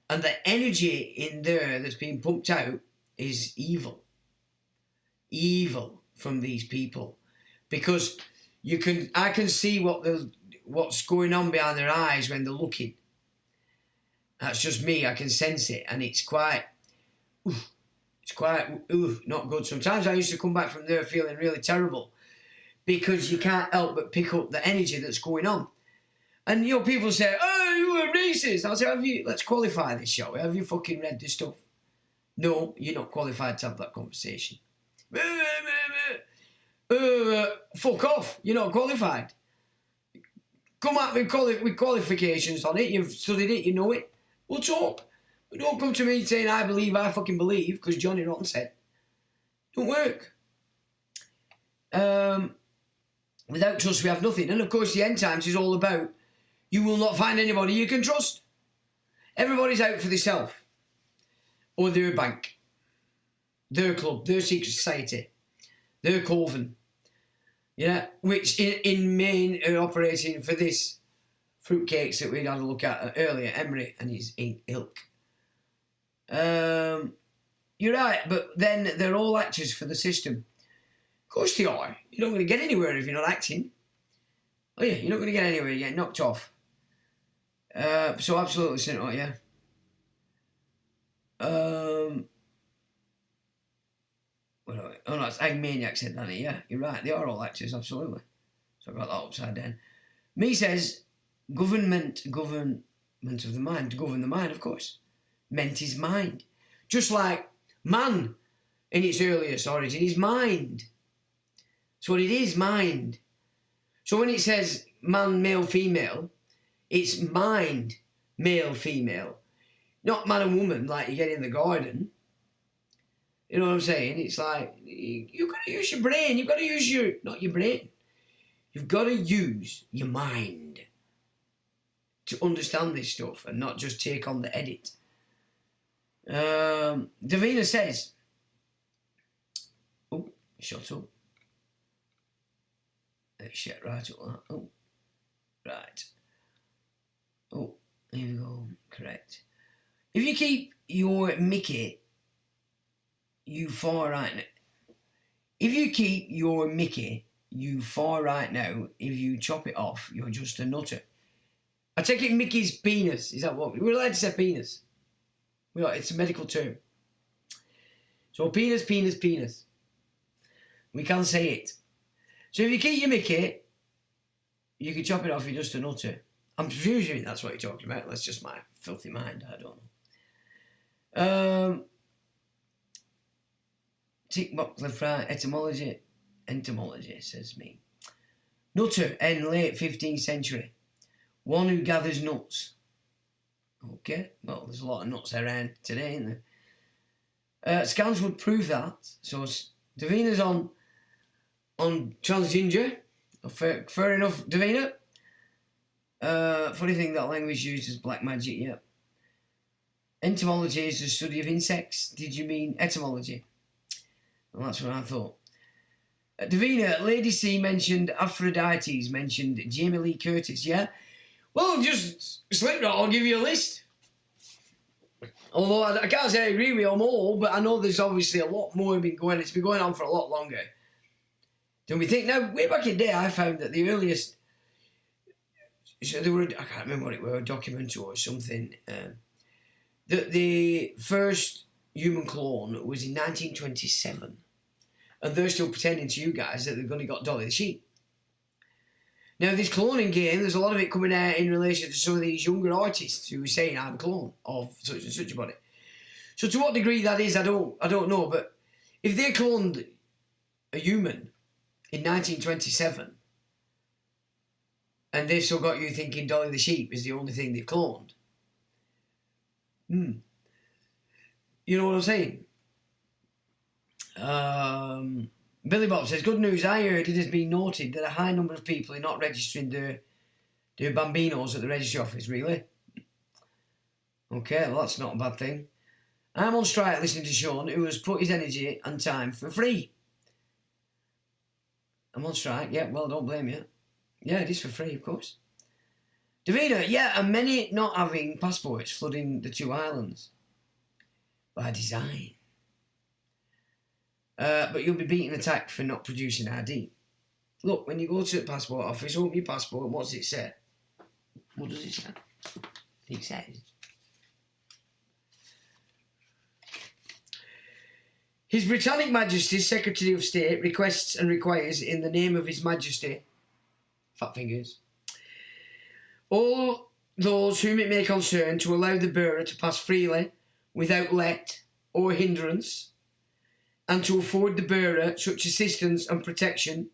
And the energy in there that's being pumped out is evil. Evil from these people. Because I can see what's going on behind their eyes when they're looking. That's just me, I can sense it. And it's quite not good. Sometimes I used to come back from there feeling really terrible because you can't help but pick up the energy that's going on. And, you know, people say, oh, you were racist. I'll say, let's qualify this, shall we? Have you fucking read this stuff? No, you're not qualified to have that conversation. Fuck off. You're not qualified. Come at me with qualifications on it. You've studied it. You know it. We'll talk. But don't come to me saying I fucking believe, because Johnny Rotten said. Don't work. Without trust, we have nothing. And, of course, the end times is all about you will not find anybody you can trust. Everybody's out for themselves. Or their bank. Their club. Their secret society. Their coven. Yeah, which in main are operating for this fruitcakes that we'd had a look at earlier, Emery and his ilk. You're right, but then they're all actors for the system. Of course they are. You're not going to get anywhere if you're not acting. Oh yeah, you're not going to get anywhere. You get knocked off. So absolutely, Senator, yeah. Oh no, it's Agmaniac said that. Yeah, you're right. They are all actors, absolutely. So I got that upside down. Me says, government of the mind. To govern the mind, of course. Ment is mind. Just like man, in its earliest origin, is mind. So what it is, mind. So when it says man, male, female, it's mind, male, female. Not man and woman like you get in the garden. You know what I'm saying? It's like, you've got to use your brain. You've got to use not your brain. You've got to use your mind to understand this stuff and not just take on the edit. Davina says, oh, shut up. Shut right up. Oh, right. Oh, here we go. Correct. If you keep your Mickey, you far right now. If you keep your Mickey, you far right now. If you chop it off, you're just a nutter. I take it Mickey's penis. Is that what we're allowed to say? Penis. It's a medical term. So penis. We can say it. So if you keep your Mickey, you can chop it off. You're just a nutter. I'm presuming that's what you're talking about. That's just my filthy mind. I don't know. Tick box left right. Entomology says me. Nutter in late 15th century. One who gathers nuts. Okay, well, there's a lot of nuts around today, isn't there? Scans would prove that. So Davina's on transgender. Fair enough, Davina. Funny thing, that language used as black magic, yeah. Entomology is the study of insects. Did you mean etymology? Well, that's what I thought. Davina, Lady C mentioned Aphrodite, mentioned Jamie Lee Curtis, yeah? Well, just slip right, I'll give you a list. Although I can't say I agree with them all, but I know there's obviously a lot more been going. It's been going on for a lot longer than we think. Now, way back in the day, I found that the earliest, so there were, I can't remember what it were, a documentary or something, that the first human clone was in 1927. And they're still pretending to you guys that they've only got Dolly the sheep. Now, this cloning game, there's a lot of it coming out in relation to some of these younger artists who are saying, I'm a clone of such and such a body. So to what degree that is, I don't know. But if they cloned a human in 1927, and they've still got you thinking Dolly the sheep is the only thing they've cloned, you know what I'm saying? Billy Bob says, good news, I heard it has been noted that a high number of people are not registering their bambinos at the registry office. Really? Okay, well, that's not a bad thing. I'm on strike listening to Sean, who has put his energy and time for free. I'm on strike, yeah, well, don't blame you. Yeah, it is for free, of course. Davina, yeah, and many not having passports flooding the two islands. By design. But you'll be beaten attacked for not producing ID. Look, when you go to the passport office, open your passport, what's it say? What does it say? It says, His Britannic Majesty's Secretary of State requests and requires, in the name of His Majesty, fat fingers, all those whom it may concern to allow the bearer to pass freely, without let or hindrance, and to afford the bearer such assistance and protection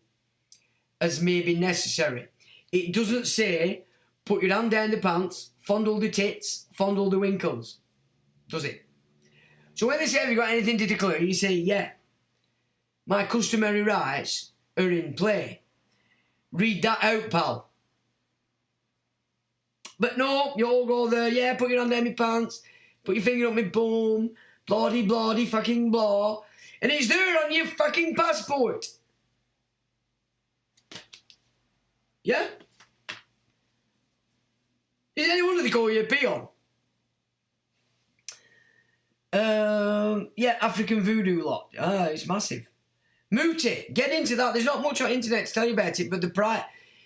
as may be necessary. It doesn't say, put your hand down the pants, fondle the tits, fondle the winkles. Does it? So when they say, have you got anything to declare? You say, yeah. My customary rights are in play. Read that out, pal. But no, you all go there, yeah, put your hand down my pants, put your finger up my bum, bloody fucking blah. And it's there on your fucking passport. Yeah? Is any wonder they call you a peon? Yeah, African voodoo lot. Ah, it's massive. Muti, get into that. There's not much on the internet to tell you about it, but the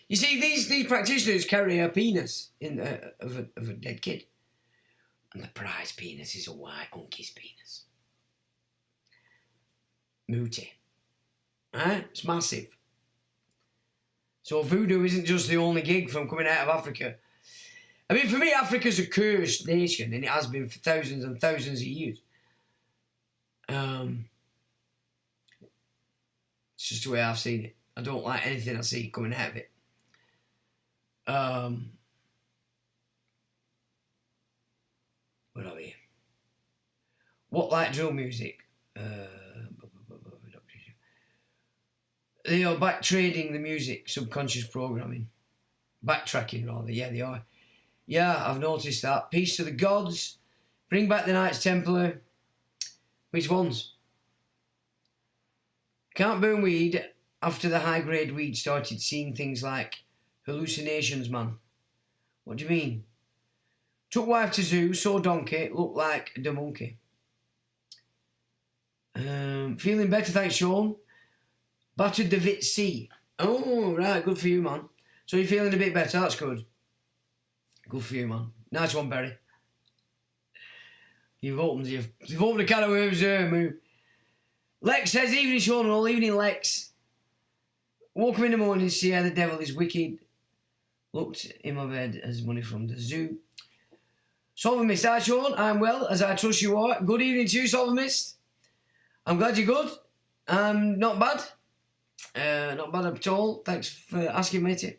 you see, these practitioners carry a penis of a dead kid. And the prize penis is a white uncle's penis. Muti. Right? It's massive. So voodoo isn't just the only gig from coming out of Africa. I mean, for me, Africa's a cursed nation, and it has been for thousands and thousands of years. It's just the way I've seen it. I don't like anything I see coming out of it. Where are we? What like drill music? They are back-trading the music, subconscious programming. Backtracking, rather. Yeah, they are. Yeah, I've noticed that. Peace to the gods. Bring back the Knights Templar. Which ones? Can't burn weed after the high-grade weed started seeing things like hallucinations, man. What do you mean? Took wife to zoo, saw donkey, looked like the monkey. Feeling better, thanks, Sean. Battered the Vit C. Oh, right, good for you, man. So you're feeling a bit better, that's good. Good for you, man. Nice one, Barry. You've opened a can of worms there, Moo. Lex says, evening, Sean, and all evening, Lex. Woke up in the morning, see how the devil is wicked. Looked in my bed as money from the zoo. Solver Mist, hi, Sean. I'm well, as I trust you are. Good evening to you, Solver Mist. I'm glad you're good. Not bad. Not bad at all. Thanks for asking, matey.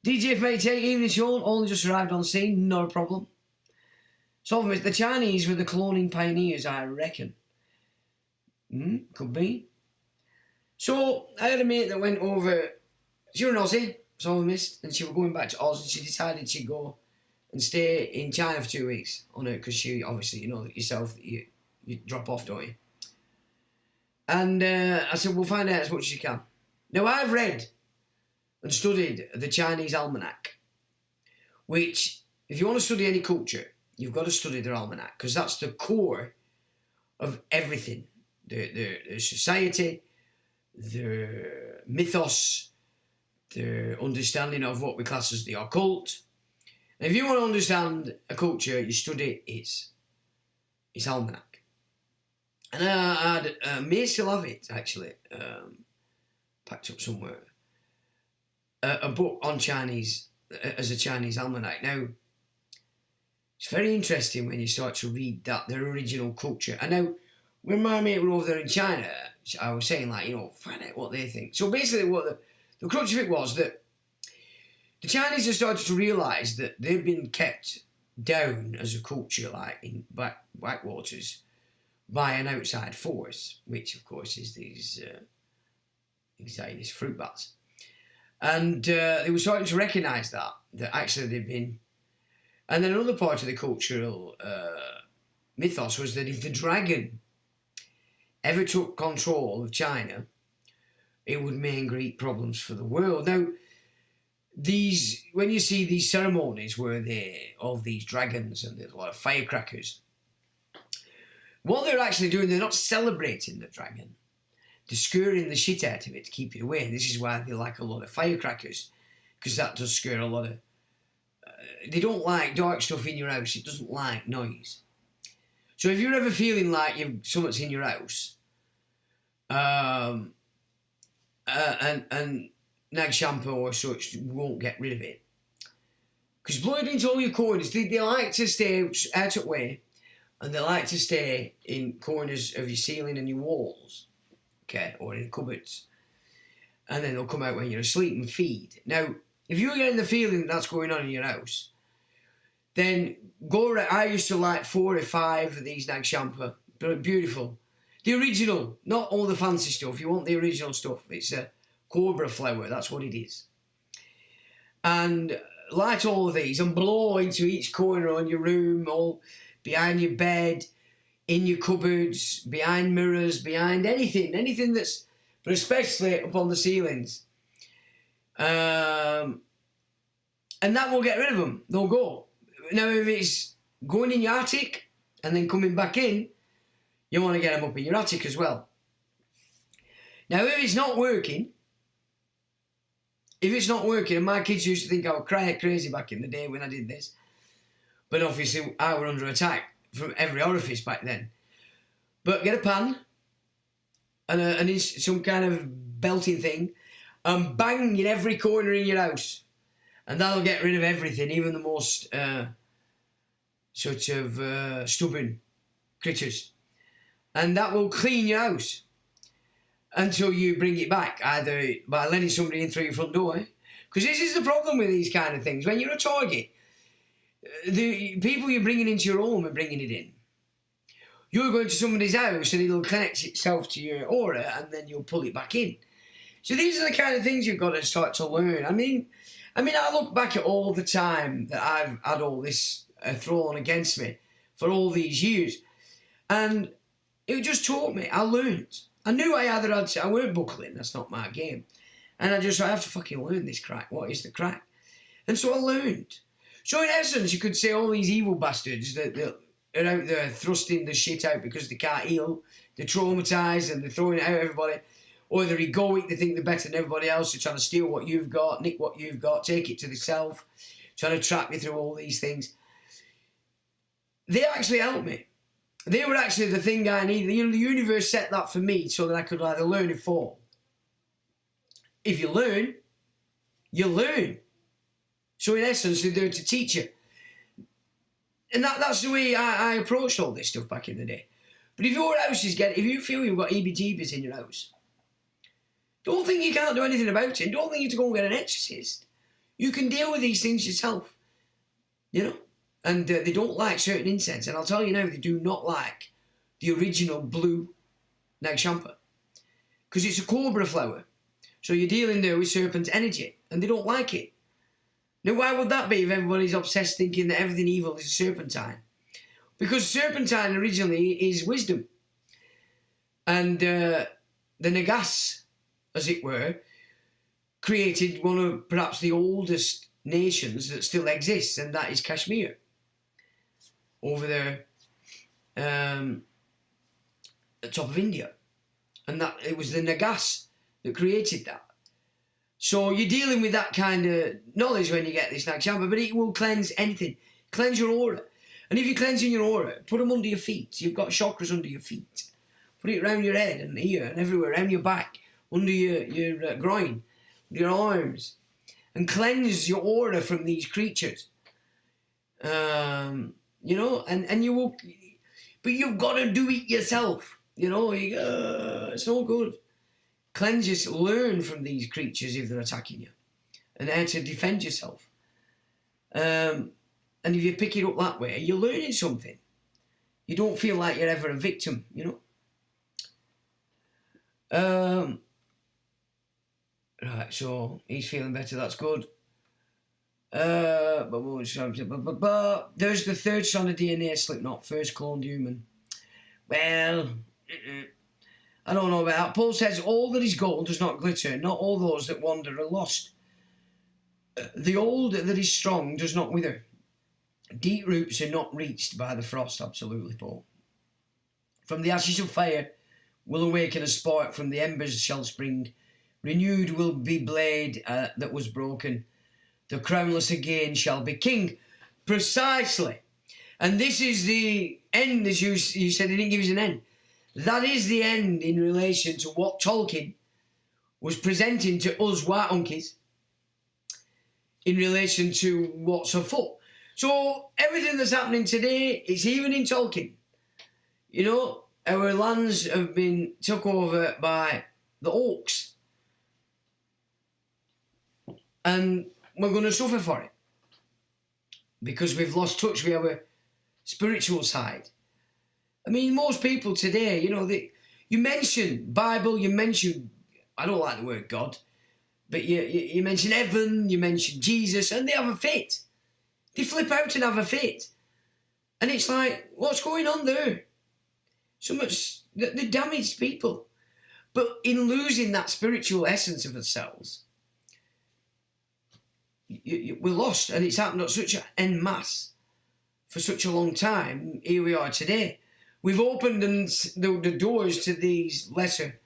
DJ matey, evening, Sean. Only just arrived on scene. Not a problem. Solver Mist, the Chinese were the cloning pioneers, I reckon. Could be. So, I had a mate that went over. She was an Aussie, Solver Mist, and she was going back to Oz, and she decided she'd go and stay in China for 2 weeks on it, because she, obviously, you know yourself, that you drop off, don't you? And I said, we'll find out as much as you can. Now, I've read and studied the Chinese almanac, which, if you want to study any culture, you've got to study their almanac, because that's the core of everything. Their society, their mythos, their understanding of what we class as the occult. And if you want to understand a culture, you study its almanac. And I may still have it, actually, packed up somewhere. A book on Chinese, as a Chinese almanac. Now, it's very interesting when you start to read that, their original culture. And now, when my mate were over there in China, I was saying, like, find out what they think. So basically, what the crux of it was that the Chinese have started to realise that they've been kept down as a culture, like in backwaters, by an outside force, which of course is these Zionist fruit bats. And they were starting to recognise that actually they've been. And then another part of the cultural mythos was that if the dragon ever took control of China, it would mean great problems for the world. Now, when you see these ceremonies where of these dragons and there's a lot of firecrackers, what they're actually doing, they're not celebrating the dragon. They're scaring the shit out of it to keep it away. And this is why they like a lot of firecrackers, because that does scare a lot of. They don't like dark stuff in your house. It doesn't like noise. So if you're ever feeling like something's in your house, and nag shampoo or such won't get rid of it, because blowing into all your corners, they like to stay out of the way, and they like to stay in corners of your ceiling and your walls, okay, or in cupboards, and then they'll come out when you're asleep and feed. Now, if you're getting the feeling that's going on in your house, then go around. I used to like 4 or 5 of these nag shampoo, beautiful. The original, not all the fancy stuff. You want the original stuff. It's a cobra flower, that's what it is. And light all of these and blow into each corner on your room, all behind your bed, in your cupboards, behind mirrors, behind anything that's, but especially up on the ceilings. And that will get rid of them. They'll go. Now, if it's going in your attic and then coming back in, you want to get them up in your attic as well. Now, if it's not working, and my kids used to think I was crazy back in the day when I did this, but obviously I were under attack from every orifice back then. But get a pan and some kind of belting thing and bang in every corner in your house. And that'll get rid of everything, even the most stubborn critters. And that will clean your house until you bring it back, either by letting somebody in through your front door. Because this is the problem with these kind of things. When you're a target, the people you're bringing into your home are bringing it in. You're going to somebody's house and it'll connect itself to your aura and then you'll pull it back in. So these are the kind of things you've got to start to learn. I mean, I look back at all the time that I've had all this thrown against me for all these years. And it just taught me. I learned. I knew I weren't buckling. That's not my game. And I have to fucking learn this crack. What is the crack? And so I learned. So in essence, you could say all these evil bastards that are out there thrusting the shit out because they can't heal. They're traumatised and they're throwing it out at everybody. Or they're egoic, they think they're better than everybody else. They're trying to steal what you've got, nick what you've got, take it to themselves, trying to trap you through all these things. They actually helped me. They were actually the thing I needed. The universe set that for me so that I could either learn or fall. If you learn, you learn. So in essence, they're there to teach you. And that's the way I approached all this stuff back in the day. But if your house if you feel you've got EBGBs in your house, don't think you can't do anything about it. Don't think you have to go and get an exorcist. You can deal with these things yourself. And they don't like certain incense. And I'll tell you now, they do not like the original blue nag shampoo. Because it's a cobra flower. So you're dealing there with serpent energy. And they don't like it. Now, why would that be if everybody's obsessed thinking that everything evil is a serpentine? Because serpentine originally is wisdom. And the Nagas, as it were, created one of perhaps the oldest nations that still exists, and that is Kashmir. Over there at the top of India. And that it was the Nagas that created that. So you're dealing with that kind of knowledge when you get this nag shampoo, but it will cleanse anything. Cleanse your aura. And if you're cleansing your aura, put them under your feet. You've got chakras under your feet. Put it around your head and here and everywhere, around your back, under your groin, your arms, and cleanse your aura from these creatures. You know, and you will, but you've got to do it yourself. You know, it's no good. Cleanse yourself, learn from these creatures if they're attacking you, and how to defend yourself. And if you pick it up that way, you're learning something. You don't feel like you're ever a victim, you know. Right, so he's feeling better, that's good. There's the third strand of DNA Slipknot, first cloned human. Well, I don't know about that. Paul says, all that is gold does not glitter, not all those that wander are lost. The old that is strong does not wither. Deep roots are not reached by the frost, absolutely, Paul. From the ashes of fire will awaken a spark, from the embers shall spring. Renewed will be blade that was broken. The crownless again shall be king. Precisely. And this is the end, as you said, he didn't give us an end. That is the end in relation to what Tolkien was presenting to us white unkies in relation to what's afoot. So everything that's happening today is even in Tolkien. You know, our lands have been took over by the orcs. And we're going to suffer for it. Because we've lost touch with our spiritual side. I mean, most people today, you know, you mention Bible, you mention, I don't like the word God, but you mention heaven, you mention Jesus, and they have a fit. They flip out and have a fit. And it's like, what's going on there? So much, they damaged people. But in losing that spiritual essence of ourselves, we're lost, and it's happened at such an en masse for such a long time. Here we are today. We've opened the doors to these lesser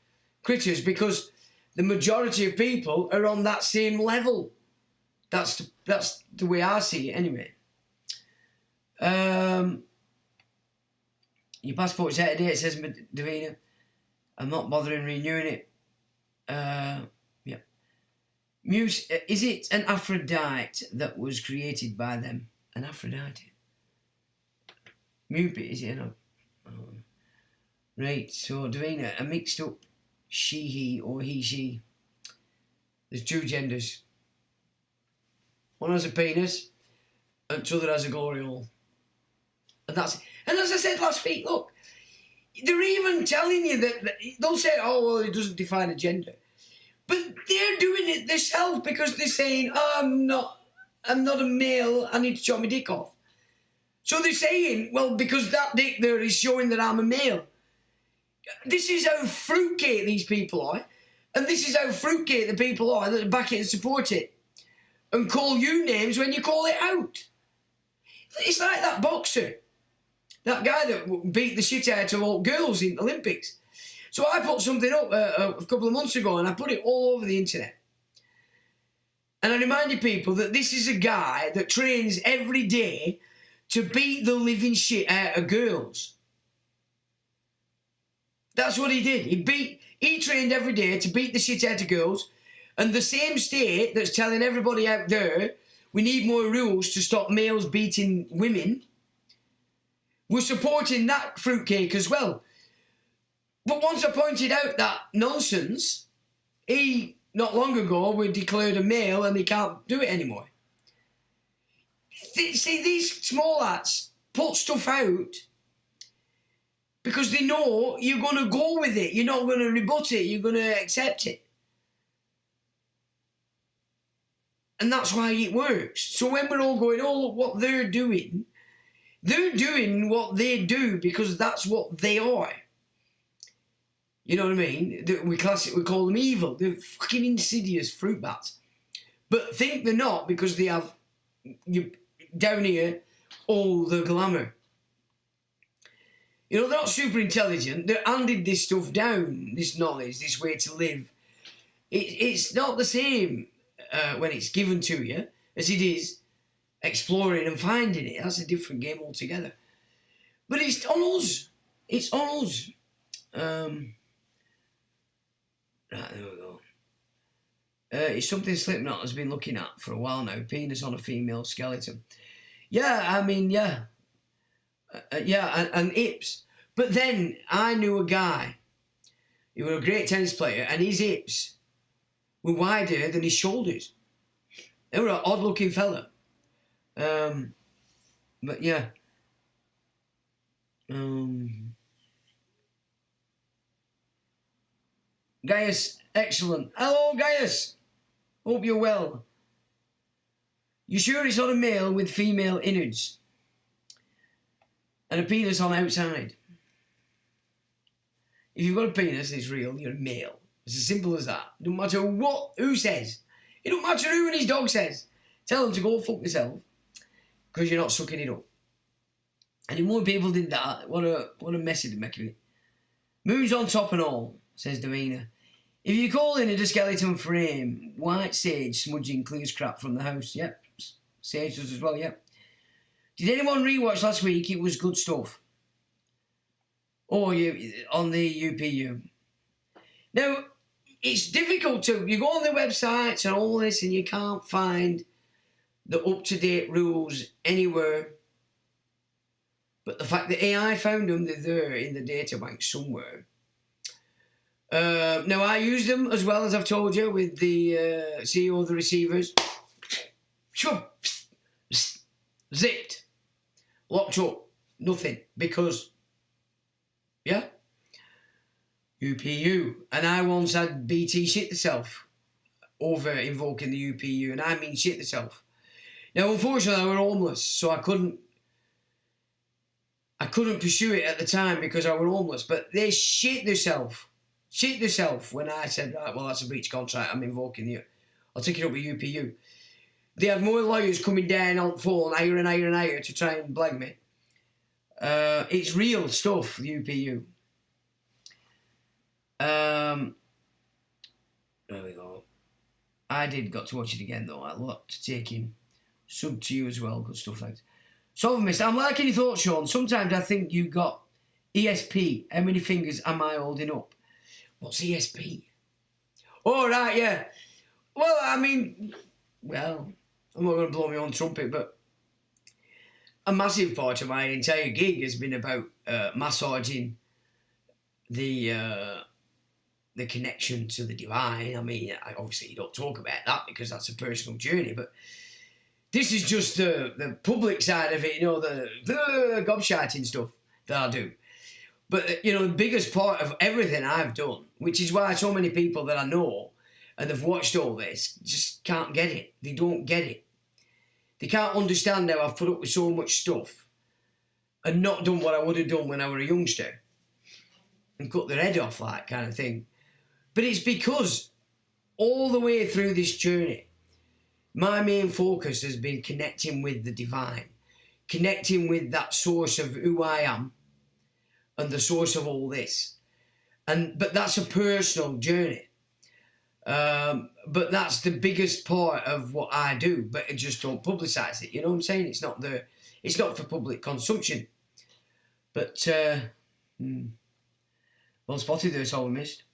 critters because the majority of people are on that same level. That's the way I see it, anyway. Your passport's out of date, says Davina. I'm not bothering renewing it. Yeah. Muse, is it an Aphrodite that was created by them? An Aphrodite? Mupit, is it? Oh. Right, so Davina, a mixed up she, he, or he, she. There's two genders. One has a penis, and the other has a glory hole. And that's it. And as I said last week, look, they're even telling you that they'll say, oh, well, it doesn't define a gender. But they're doing it themselves because they're saying, oh, I'm not a male, I need to chop my dick off. So they're saying, well, because that dick there is showing that I'm a male. This is how fruitcake these people are. And this is how fruitcake the people are that back it and support it. And call you names when you call it out. It's like that boxer. That guy that beat the shit out of all girls in the Olympics. So I put something up a couple of months ago and I put it all over the internet. And I reminded people that this is a guy that trains every day to beat the living shit out of girls. That's what he did. He trained every day to beat the shit out of girls. And the same state that's telling everybody out there, we need more rules to stop males beating women, we're supporting that fruitcake as well. But once I pointed out that nonsense, he, not long ago, was declared a male and he can't do it anymore. See, these small hats put stuff out because they know you're going to go with it. You're not going to rebut it. You're going to accept it. And that's why it works. So when we're all going, oh, look what they're doing what they do because that's what they are. You know what I mean? We call them evil. They're fucking insidious fruit bats. But think they're not because they have down here all the glamour. You know, they're not super intelligent. They're handed this stuff down, this knowledge, this way to live. It's not the same when it's given to you as it is exploring and finding it. That's a different game altogether. But it's on us. It's on us. Right, there we go. It's something Slipknot has been looking at for a while now. Penis on a female skeleton. Yeah, I mean, yeah. And hips. But then I knew a guy. He was a great tennis player, and his hips were wider than his shoulders. They were an odd-looking fella. But yeah. Gaius, excellent. Hello, Gaius. Hope you're well. You sure it's not a male with female innards and a penis on outside? If you've got a penis and it's real, you're a male. It's as simple as that. It don't matter who says. It don't matter who and his dog says. Tell them to go fuck themselves because you're not sucking it up. And if more people did that, what a mess it'd make of it. Moon's on top and all, says Davina. If you call in a skeleton frame, white sage smudging clears crap from the house. Yep. Sage does as well, yep. Did anyone rewatch last week? It was good stuff. Oh, on the UPU. Now, it's difficult to... You go on the websites and all this and you can't find the up-to-date rules anywhere. But the fact that AI found them, they're there in the data bank somewhere. Now, I use them as well, as I've told you, with the CEO of the receivers. Zipped. Locked up. Nothing. Because, yeah. UPU. And I once had BT shit themselves over invoking the UPU. And I mean shit themselves. Now, unfortunately, I was homeless, so I couldn't pursue it at the time because I was homeless. But they shit themselves. Shit themselves when I said, right, well, that's a breach contract, I'm invoking you. I'll take it up with UPU. They had more lawyers coming down on the phone, higher and higher and higher, to try and blag me. It's real stuff, the UPU. There we go. I got to watch it again, though. A lot to take in. Sub to you as well, good stuff, thanks. Solve I'm liking your thoughts, Sean. Sometimes I think you got ESP. How many fingers am I holding up? What's ESP? Oh, right, yeah. Well, I mean, I'm not going to blow my own trumpet, but a massive part of my entire gig has been about massaging the connection to the divine. I mean, obviously you don't talk about that because that's a personal journey, but this is just the public side of it, the gobshitting stuff that I do. But, the biggest part of everything I've done, which is why so many people that I know and they've watched all this just can't get it. They don't get it. They can't understand how I've put up with so much stuff and not done what I would have done when I was a youngster and cut their head off, that kind of thing. But it's because all the way through this journey, my main focus has been connecting with the divine, connecting with that source of who I am, and the source of all this. But that's a personal journey. But that's the biggest part of what I do, but I just don't publicise it. You know what I'm saying? It's not for public consumption. But, well spotted there, Solomon Mist.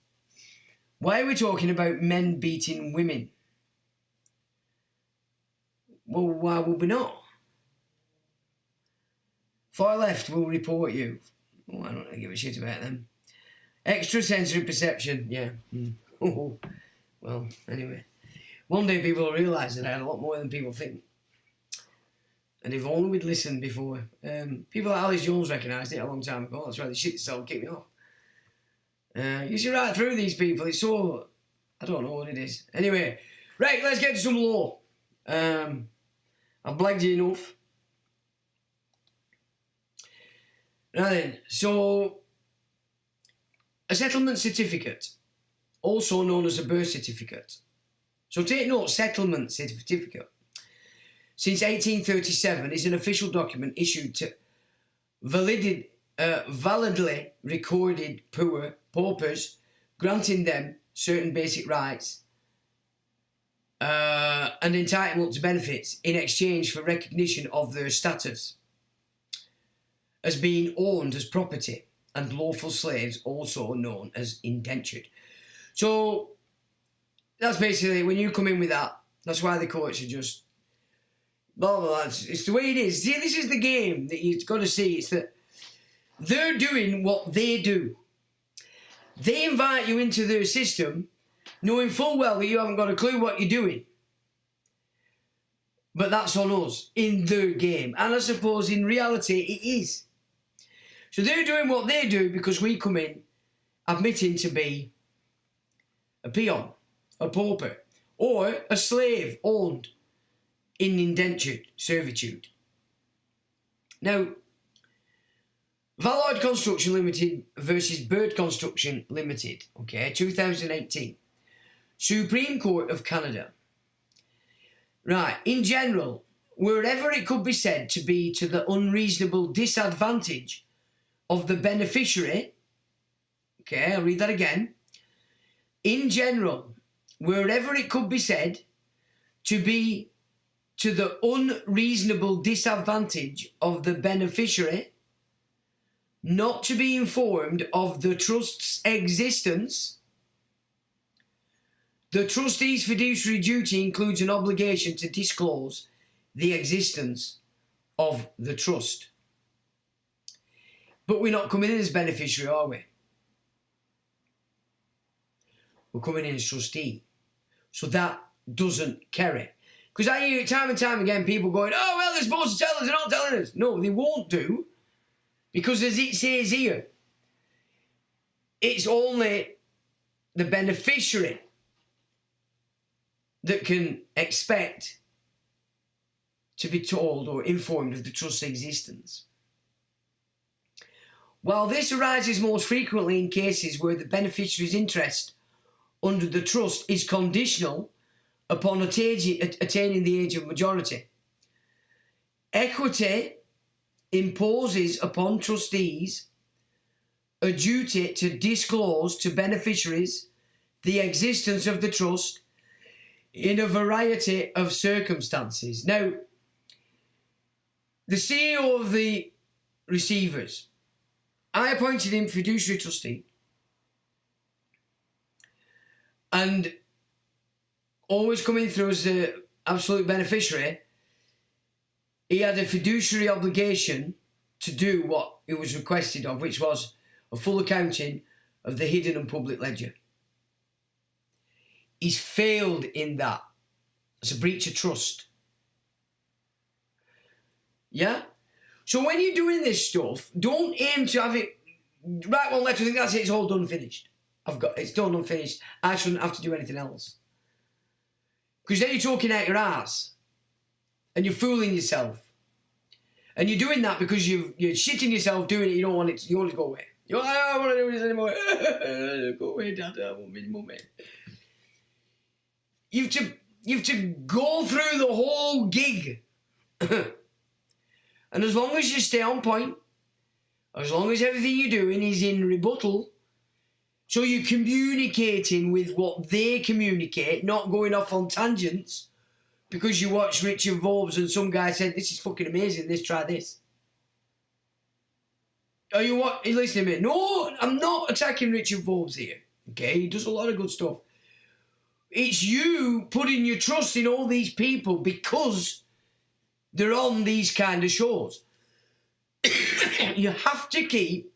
Why are we talking about men beating women? Well, why would we not? Far left will report you. Oh, I don't really give a shit about them. Extrasensory perception, yeah. Oh, well, anyway. One day people will realise that I had a lot more than people think. And if only we'd listened before. People like Alice Jones recognised it a long time ago. That's why they shit themselves and kicked me off. You see right through these people. It's so... I don't know what it is. Anyway, right, let's get to some law. I've blagged you enough. Now then, so a settlement certificate, also known as a birth certificate. So take note, settlement certificate. Since 1837 is an official document issued to validly recorded paupers, granting them certain basic rights and entitlement to benefits in exchange for recognition of their status as being owned as property and lawful slaves, also known as indentured. So that's basically, when you come in with that, that's why the courts are just blah, blah, blah. It's the way it is. See, this is the game that you've got to see. It's that they're doing what they do. They invite you into their system knowing full well that you haven't got a clue what you're doing. But that's on us, in their game. And I suppose in reality it is. So they're doing what they do because we come in admitting to be a peon, a pauper, or a slave owned in indentured servitude. Now, Valloyd Construction Limited versus Bird Construction Limited, okay, 2018. Supreme Court of Canada. Right, in general, wherever it could be said to be to the unreasonable disadvantage of the beneficiary, okay, I'll read that again. In general, wherever it could be said to be to the unreasonable disadvantage of the beneficiary not to be informed of the trust's existence, the trustee's fiduciary duty includes an obligation to disclose the existence of the trust. But we're not coming in as beneficiary, are we? We're coming in as trustee. So that doesn't carry. Because I hear it time and time again, people going, oh, well, they're supposed to tell us, they're not telling us. No, they won't do. Because as it says here, it's only the beneficiary that can expect to be told or informed of the trust's existence. While this arises most frequently in cases where the beneficiary's interest under the trust is conditional upon attaining the age of majority, equity imposes upon trustees a duty to disclose to beneficiaries the existence of the trust in a variety of circumstances. Now, the CEO of the receivers, I appointed him fiduciary trustee, and always coming through as the absolute beneficiary, he had a fiduciary obligation to do what he was requested of, which was a full accounting of the hidden and public ledger. He's failed in that. It's a breach of trust. Yeah? So when you're doing this stuff, don't aim to have it, right, one letter, I think that's it, it's all done, finished. It's done and finished. I shouldn't have to do anything else. Because then you're talking out your ass. And you're fooling yourself. And you're doing that because you're shitting yourself doing it, you don't want it to, you want it to go away. You're like, I don't want to do this anymore. Go away, Dad, I want me mummy. You have to go through the whole gig. And as long as you stay on point, as long as everything you're doing is in rebuttal, so you're communicating with what they communicate, not going off on tangents, because you watch Richard Forbes and some guy said, this is fucking amazing, try this. Are you listening to me? No, I'm not attacking Richard Forbes here. Okay, he does a lot of good stuff. It's you putting your trust in all these people because they're on these kind of shows. You have to keep...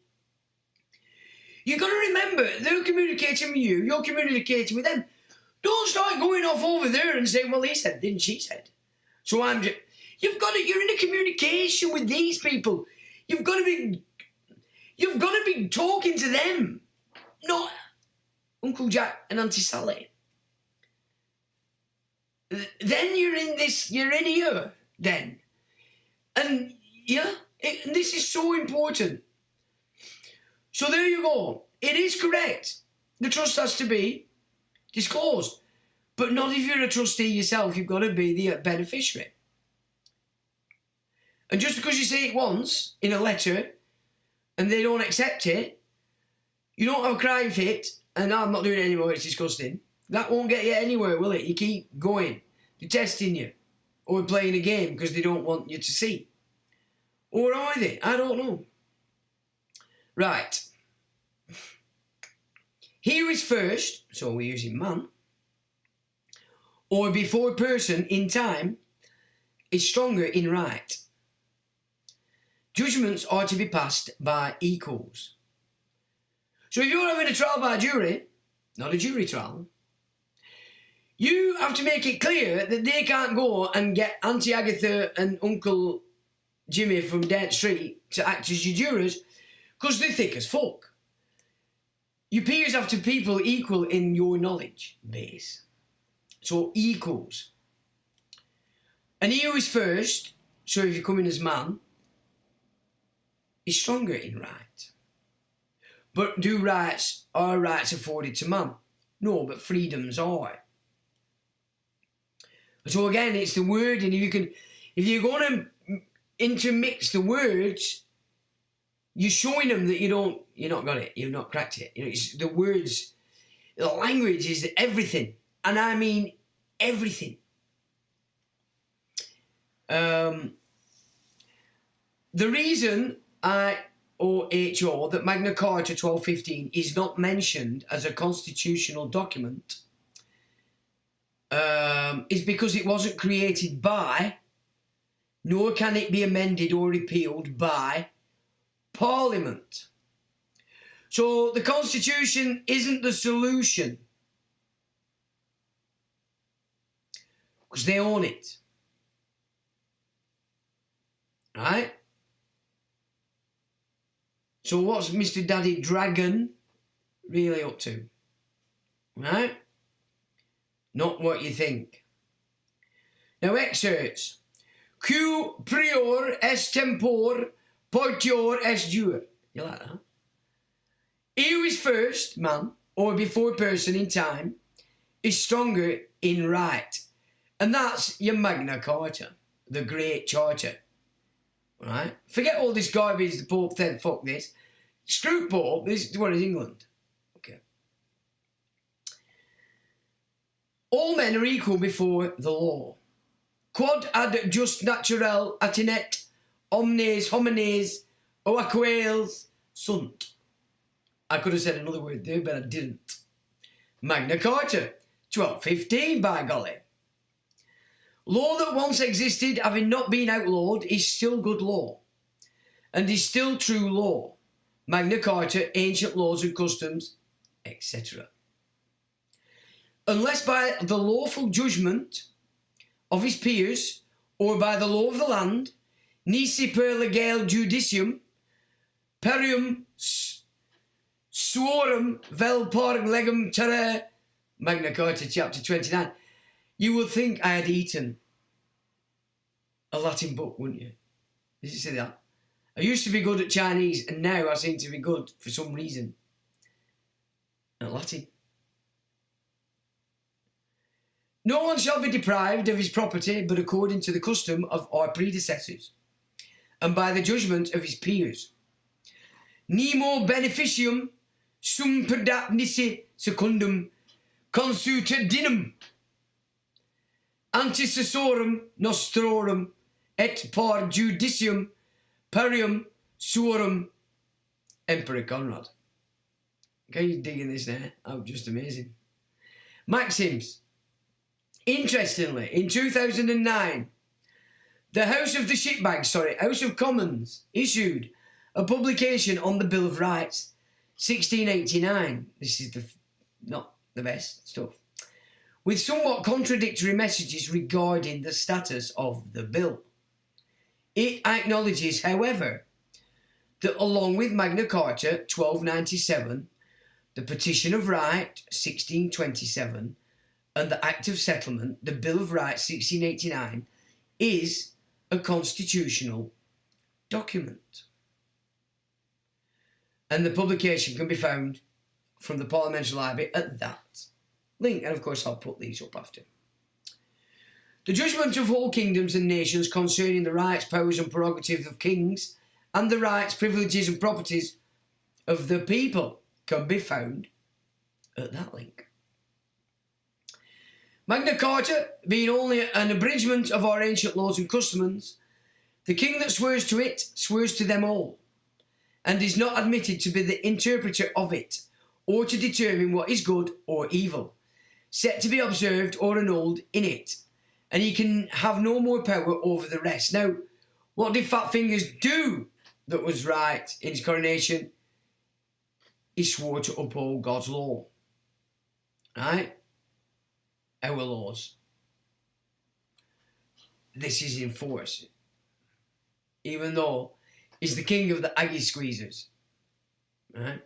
You've got to remember, they're communicating with you, you're communicating with them. Don't start going off over there and saying, well, he said, didn't she said. So I'm just... You're in a communication with these people. You've got to be talking to them, not Uncle Jack and Auntie Sally. Then you're in here, then. And, yeah, this is so important. So there you go. It is correct. The trust has to be disclosed. But not if you're a trustee yourself. You've got to be the beneficiary. And just because you say it once in a letter and they don't accept it, you don't have a crying fit and I'm not doing it anymore, it's disgusting. That won't get you anywhere, will it? You keep going. They're testing you. Or playing a game because they don't want you to see. Or are they? I don't know. Right. He who is first, so we're using man, or before person in time, is stronger in right. Judgments are to be passed by equals. So if you're having a trial by jury, not a jury trial, you have to make it clear that they can't go and get Auntie Agatha and Uncle Jimmy from Dent Street to act as your jurors, because they're thick as fuck. Your peers have to be people equal in your knowledge base. So equals. And he who is first, so if you come in as man, is stronger in right. But are rights afforded to man? No, but freedoms are. So again, it's the wording. If you're going to intermix the words, you're showing them that you're not got it, you've not cracked it. It's the words, the language is everything, and I mean everything. The reason that Magna Carta 1215 is not mentioned as a constitutional document is because it wasn't created by, nor can it be amended or repealed by, Parliament. So the Constitution isn't the solution, because they own it. Right? So what's Mr. Daddy Dragon really up to? Right? Not what you think. Now excerpts. Q prior est tempor potior est jure. You like that? He who is first, man, or before person in time, is stronger in right. And that's your Magna Carta, the Great Charter. Right? Forget all this garbage, the Pope said, fuck this. Screw Pope, this is what is England. Okay. All men are equal before the law. Quod ad just naturel attinet omnes homines oaquales sunt. I could have said another word there, but I didn't. Magna Carta 1215, by golly. Law that once existed, having not been outlawed, is still good law, and is still true law. Magna Carta, ancient laws and customs, etc. Unless by the lawful judgment of his peers, or by the law of the land, nisi per legale judicium, perium suorum vel por legum terrae, Magna Carta chapter 29. You would think I had eaten a Latin book, wouldn't you? Did you see that? I used to be good at Chinese, and now I seem to be good, for some reason, at Latin. No one shall be deprived of his property, but according to the custom of our predecessors, and by the judgment of his peers. Nemo beneficium sum perdat nisi secundum consuetudinem antecessorum nostrorum et par judicium perium suorum. Emperor Conrad. Okay, you're digging this now? Oh, just amazing. Maxims. Interestingly, in 2009, the House of Commons issued a publication on the Bill of Rights, 1689. This is not the best stuff, with somewhat contradictory messages regarding the status of the bill. It acknowledges, however, that along with Magna Carta 1297, the Petition of Right 1627, and the Act of Settlement, the Bill of Rights 1689, is a constitutional document. And the publication can be found from the Parliamentary Library at that link. And of course I'll put these up after. The judgment of all kingdoms and nations concerning the rights, powers and prerogatives of kings and the rights, privileges and properties of the people can be found at that link. Magna Carta, being only an abridgment of our ancient laws and customs, the king that swears to it swears to them all, and is not admitted to be the interpreter of it, or to determine what is good or evil, set to be observed or annulled in it, and he can have no more power over the rest. Now, what did Fat Fingers do that was right in his coronation? He swore to uphold God's law. Right? Our laws. This is in force. Even though he's the king of the Aggie squeezers. Right?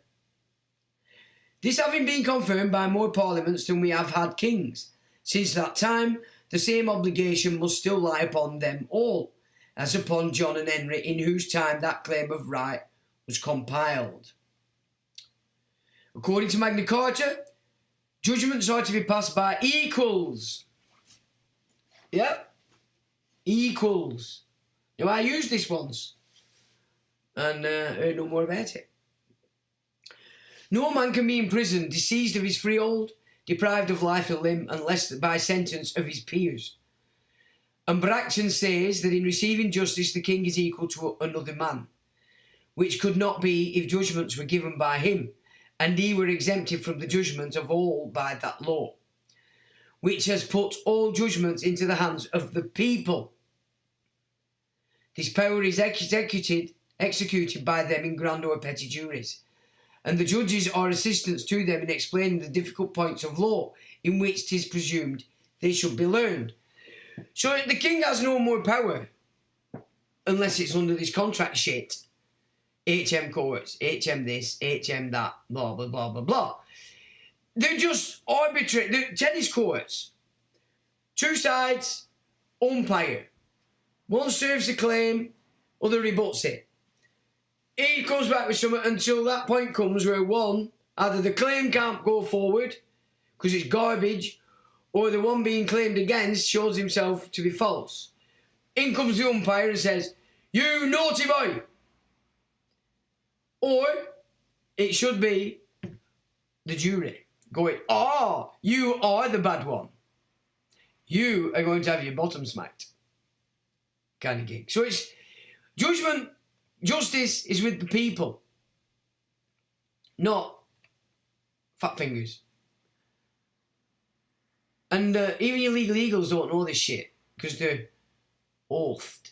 This having been confirmed by more parliaments than we have had kings, since that time, the same obligation must still lie upon them all, as upon John and Henry, in whose time that claim of right was compiled. According to Magna Carta, judgments are to be passed by equals. Yep. Equals. Now, I used this once and heard no more about it. No man can be imprisoned, disseised of his freehold, deprived of life or limb, unless by sentence of his peers. And Bracton says that in receiving justice the king is equal to another man, which could not be if judgments were given by him, and he were exempted from the judgment of all by that law, which has put all judgments into the hands of the people. This power is executed by them in grand or petty juries, and the judges are assistants to them in explaining the difficult points of law in which 'tis presumed they should be learned. So the king has no more power unless it's under this contract shit. HM courts, HM this, HM that, blah, blah, blah, blah, blah. They're just arbitrary. They're tennis courts. Two sides, umpire. One serves the claim, other rebuts it. He comes back with something until that point comes where one, either the claim can't go forward because it's garbage, or the one being claimed against shows himself to be false. In comes the umpire and says, "You naughty boy!" Or it should be the jury going, "Ah, you are the bad one. You are going to have your bottom smacked." Kind of gig. So it's justice is with the people, not fat fingers. And even your legal eagles don't know this shit because they're oathed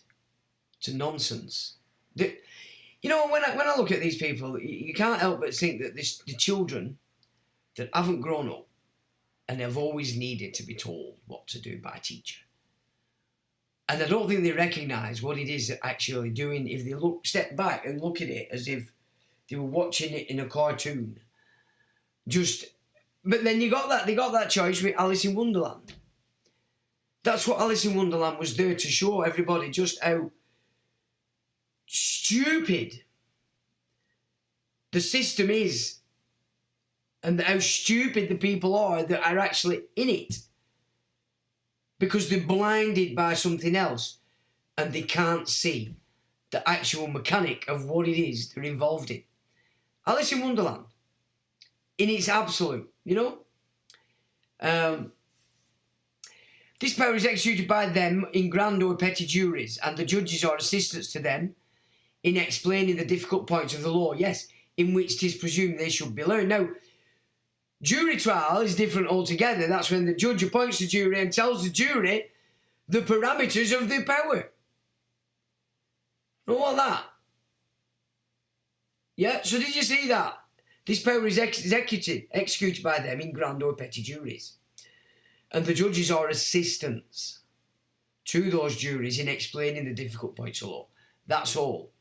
to nonsense. You know, when I look at these people, you can't help but think that the children that haven't grown up and have always needed to be told what to do by a teacher. And I don't think they recognise what it is they're actually doing if they step back and look at it as if they were watching it in a cartoon. But then they got that choice with Alice in Wonderland. That's what Alice in Wonderland was there to show everybody, just how stupid the system is and how stupid the people are that are actually in it, because they're blinded by something else and they can't see the actual mechanic of what it is they're involved in. Alice in Wonderland, in its absolute, you know? This power is executed by them in grand or petty juries, and the judges are assistants to them in explaining the difficult points of the law, yes, in which 'tis presumed they should be learned. Now, jury trial is different altogether. That's when the judge appoints the jury and tells the jury the parameters of their power. Know all that? Yeah, so did you see that? This power is executed by them in grand or petty juries. And the judges are assistants to those juries in explaining the difficult points of law. That's all.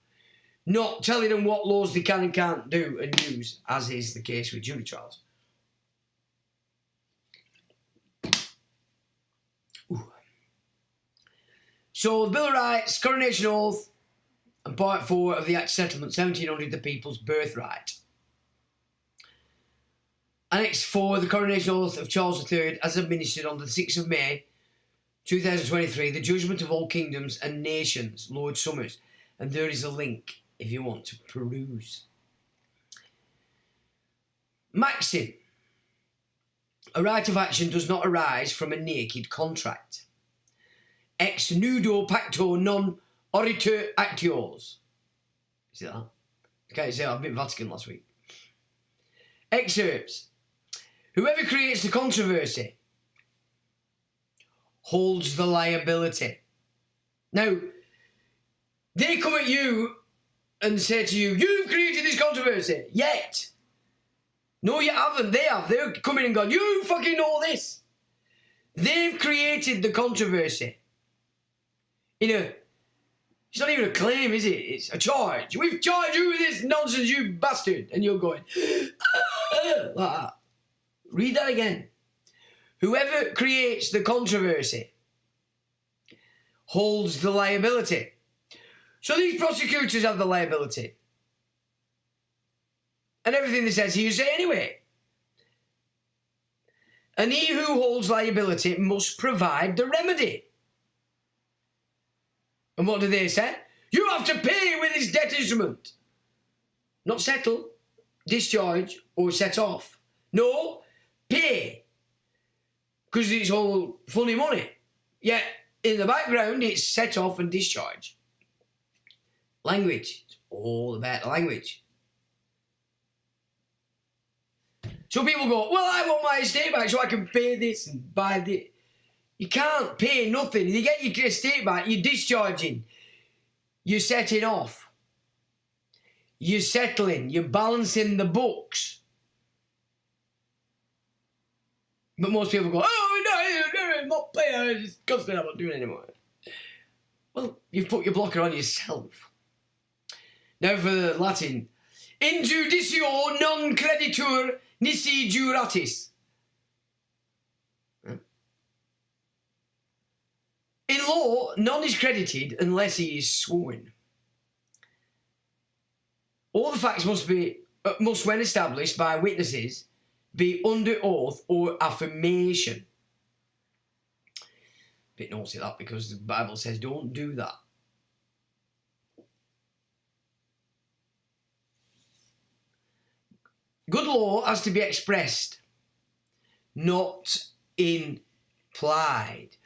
Not telling them what laws they can and can't do and use, as is the case with jury trials. Ooh. So, the Bill of Rights, Coronation Oath, and Part 4 of the Act of Settlement, 1700, the People's Birthright. Annex 4, the Coronation Oath of Charles III, as administered on the 6th of May, 2023, the judgment of all kingdoms and nations, Lord Summers. And there is a link if you want to peruse. Maxim. A right of action does not arise from a naked contract. Ex nudo pacto non oritur actios. See that? I can't say I've been Vatican last week. Excerpts. Whoever creates the controversy holds the liability. Now, they come at you and say to you, you've created this controversy, yet. No, you haven't. They have. They're coming and going, you fucking know this. They've created the controversy. It's not even a claim, is it? It's a charge. We've charged you with this nonsense, you bastard. And you're going, like that. Read that again. Whoever creates the controversy holds the liability. So these prosecutors have the liability. And everything they says here you say anyway. And he who holds liability must provide the remedy. And what do they say? You have to pay with this debt instrument. Not settle, discharge, or set off. No, pay. Because it's all funny money. Yet, in the background, it's set off and discharge. Language. It's all about language. So people go, well, I want my estate back so I can pay this and buy this. You can't pay nothing. You get your estate back, you're discharging. You're setting off. You're settling. You're balancing the books. But most people go, oh, no, I'm not paying. It's disgusting. I'm not doing it anymore. Well, you've put your blocker on yourself. Now for the Latin. In judicio non creditur nisi juratis. In law, none is credited unless he is sworn. All the facts must, when established by witnesses, be under oath or affirmation. Bit naughty that, because the Bible says don't do that. Good law has to be expressed, not implied.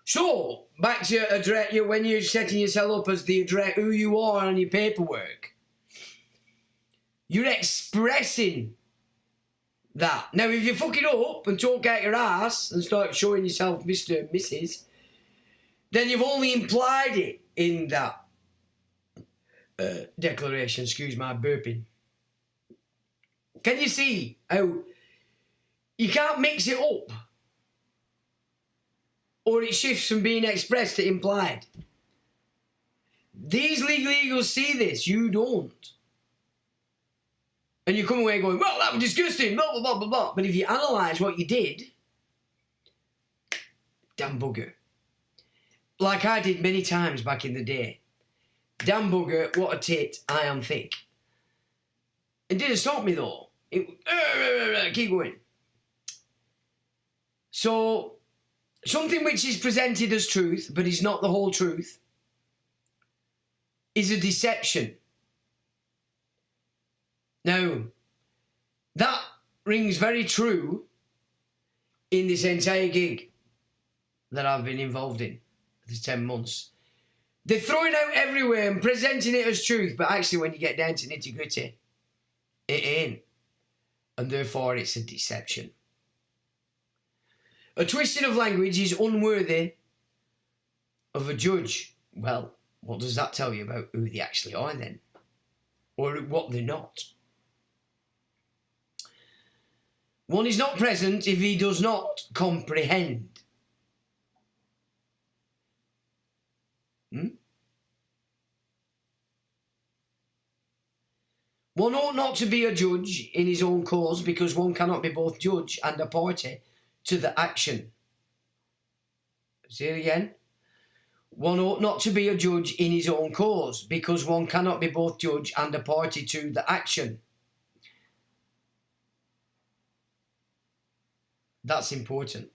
So, back to address, when you're setting yourself up as the address, who you are on your paperwork, you're expressing that. Now, if you fuck it up and talk out your ass and start showing yourself Mr. and Mrs., then you've only implied it in that declaration. Excuse my burping. Can you see how you can't mix it up? Or it shifts from being expressed to implied. These legal eagles see this, you don't. And you come away going, well, that was disgusting, blah, blah, blah, blah, blah. But if you analyse what you did, damn bugger. Like I did many times back in the day. Damn bugger, what a tit, I am thick. It didn't stop me though. Keep going. So, something which is presented as truth, but is not the whole truth, is a deception. Now, that rings very true in this entire gig that I've been involved in for these 10 months. They're throwing out everywhere and presenting it as truth, but actually when you get down to nitty-gritty, it ain't. And therefore it's a deception. A twisting of language is unworthy of a judge. Well, what does that tell you about who they actually are then? Or what they're not? One is not present if he does not comprehend. One ought not to be a judge in his own cause, because one cannot be both judge and a party to the action. Say it again. One ought not to be a judge in his own cause, because one cannot be both judge and a party to the action. That's important.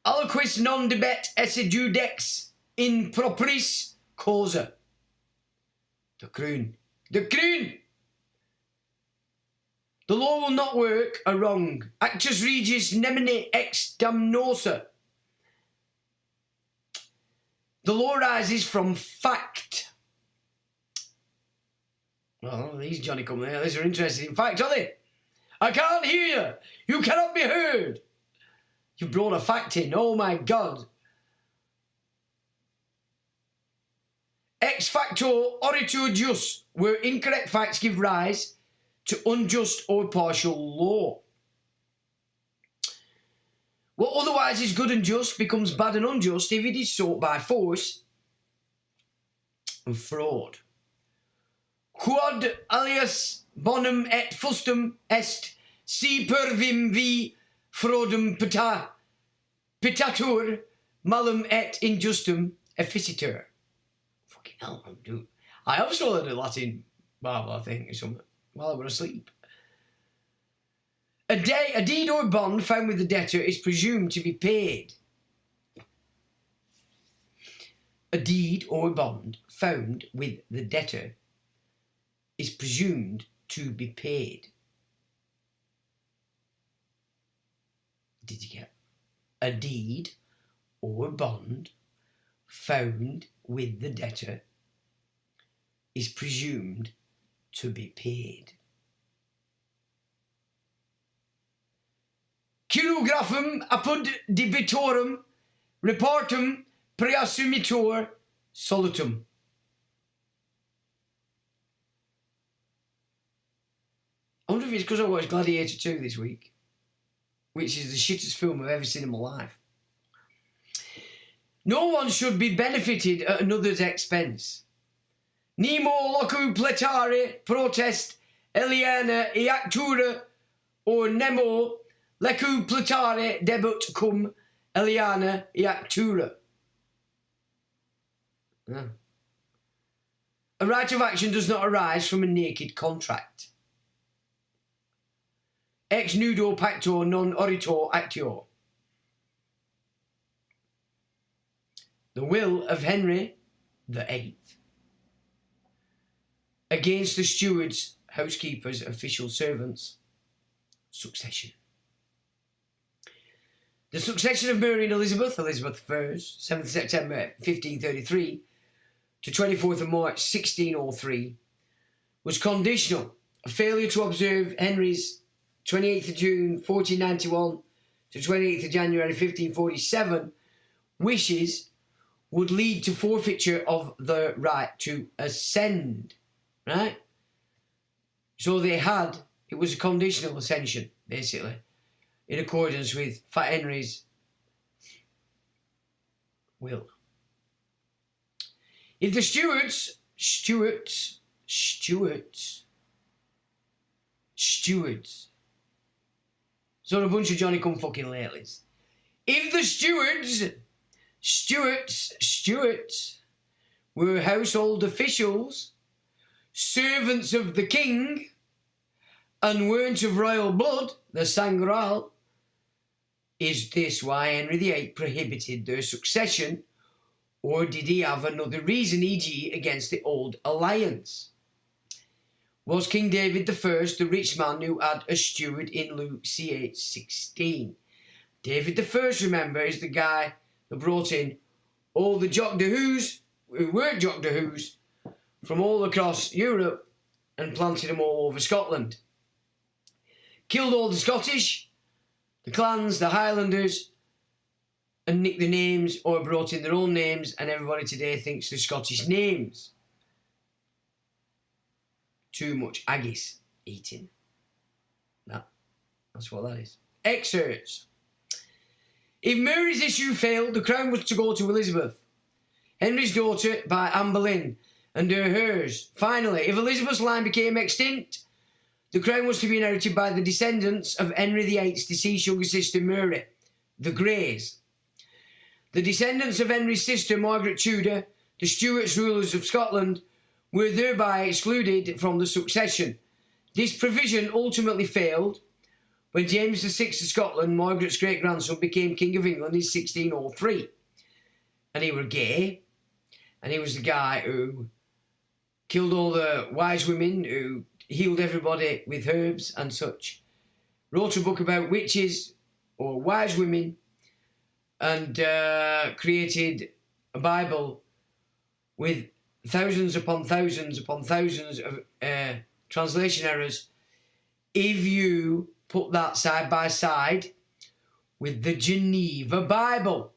Aliquis non debet esse judex in propriis causa. The croon. The croon! The law will not work a wrong. Actus regis nemine ex damnosa. The law rises from fact, Well, these Johnny come there. These are interesting. In fact, are they? I can't hear you. You cannot be heard. You've brought a fact in. Oh, my God. Ex facto oritur jus, where incorrect facts give rise to unjust or partial law. What otherwise is good and just becomes bad and unjust if it is sought by force and fraud. Quod alias bonum et fustum est si pervim vi fraudum pitatur malum et injustum efficitur. Fucking hell, dude. I have swallowed a Latin Bible, I think, or something, while I was asleep. A deed or bond found with the debtor is presumed to be paid. A deed or bond found with the debtor is presumed to be paid. Did you get a deed or bond found with the debtor is presumed to be paid? Kilographum apud debitorum reportum preassumitur solutum. I wonder if it's because I watched Gladiator 2 this week, which is the shittest film I've ever seen in my life. No one should be benefited at another's expense. Nemo locu pletare protest Eliana iactura or nemo lecu pletare debut cum Eliana iactura. A right of action does not arise from a naked contract. Ex nudo pactor non oritor actio. The will of Henry VIII against the stewards, housekeepers, official servants. Succession. The succession of Mary and Elizabeth I, 7th September 1533 to 24th of March 1603, was conditional. A failure to observe Henry's 28th of June 1491 to 28th of January 1547 wishes would lead to forfeiture of the right to ascend, right? So it was a conditional ascension, basically, in accordance with Fat Henry's will. If the stewards, sort of a bunch of Johnny come fucking latelys. If the stewards were household officials, servants of the king, and weren't of royal blood, the sang royal, is this why Henry VIII prohibited their succession, or did he have another reason, e.g. against the old alliance? Was King David I the rich man who had a steward in Luke ch. 16? David I, remember, is the guy that brought in all the Jock de Who's, who weren't Jock de Who's, from all across Europe and planted them all over Scotland. Killed all the Scottish, the clans, the Highlanders, and nicked the names or brought in their own names, and everybody today thinks they're Scottish names. Too much haggis eating. That's what that is. Excerpts. If Mary's issue failed, the crown was to go to Elizabeth, Henry's daughter by Anne Boleyn, and hers. Finally, if Elizabeth's line became extinct, the crown was to be inherited by the descendants of Henry VIII's deceased younger sister Mary, the Greys. The descendants of Henry's sister Margaret Tudor, the Stuarts rulers of Scotland, were thereby excluded from the succession. This provision ultimately failed when James VI of Scotland, Margaret's great-grandson, became King of England in 1603. And he were gay, and he was the guy who killed all the wise women, who healed everybody with herbs and such. Wrote a book about witches or wise women, and created a Bible with thousands upon thousands upon thousands of translation errors if you put that side by side with the Geneva Bible.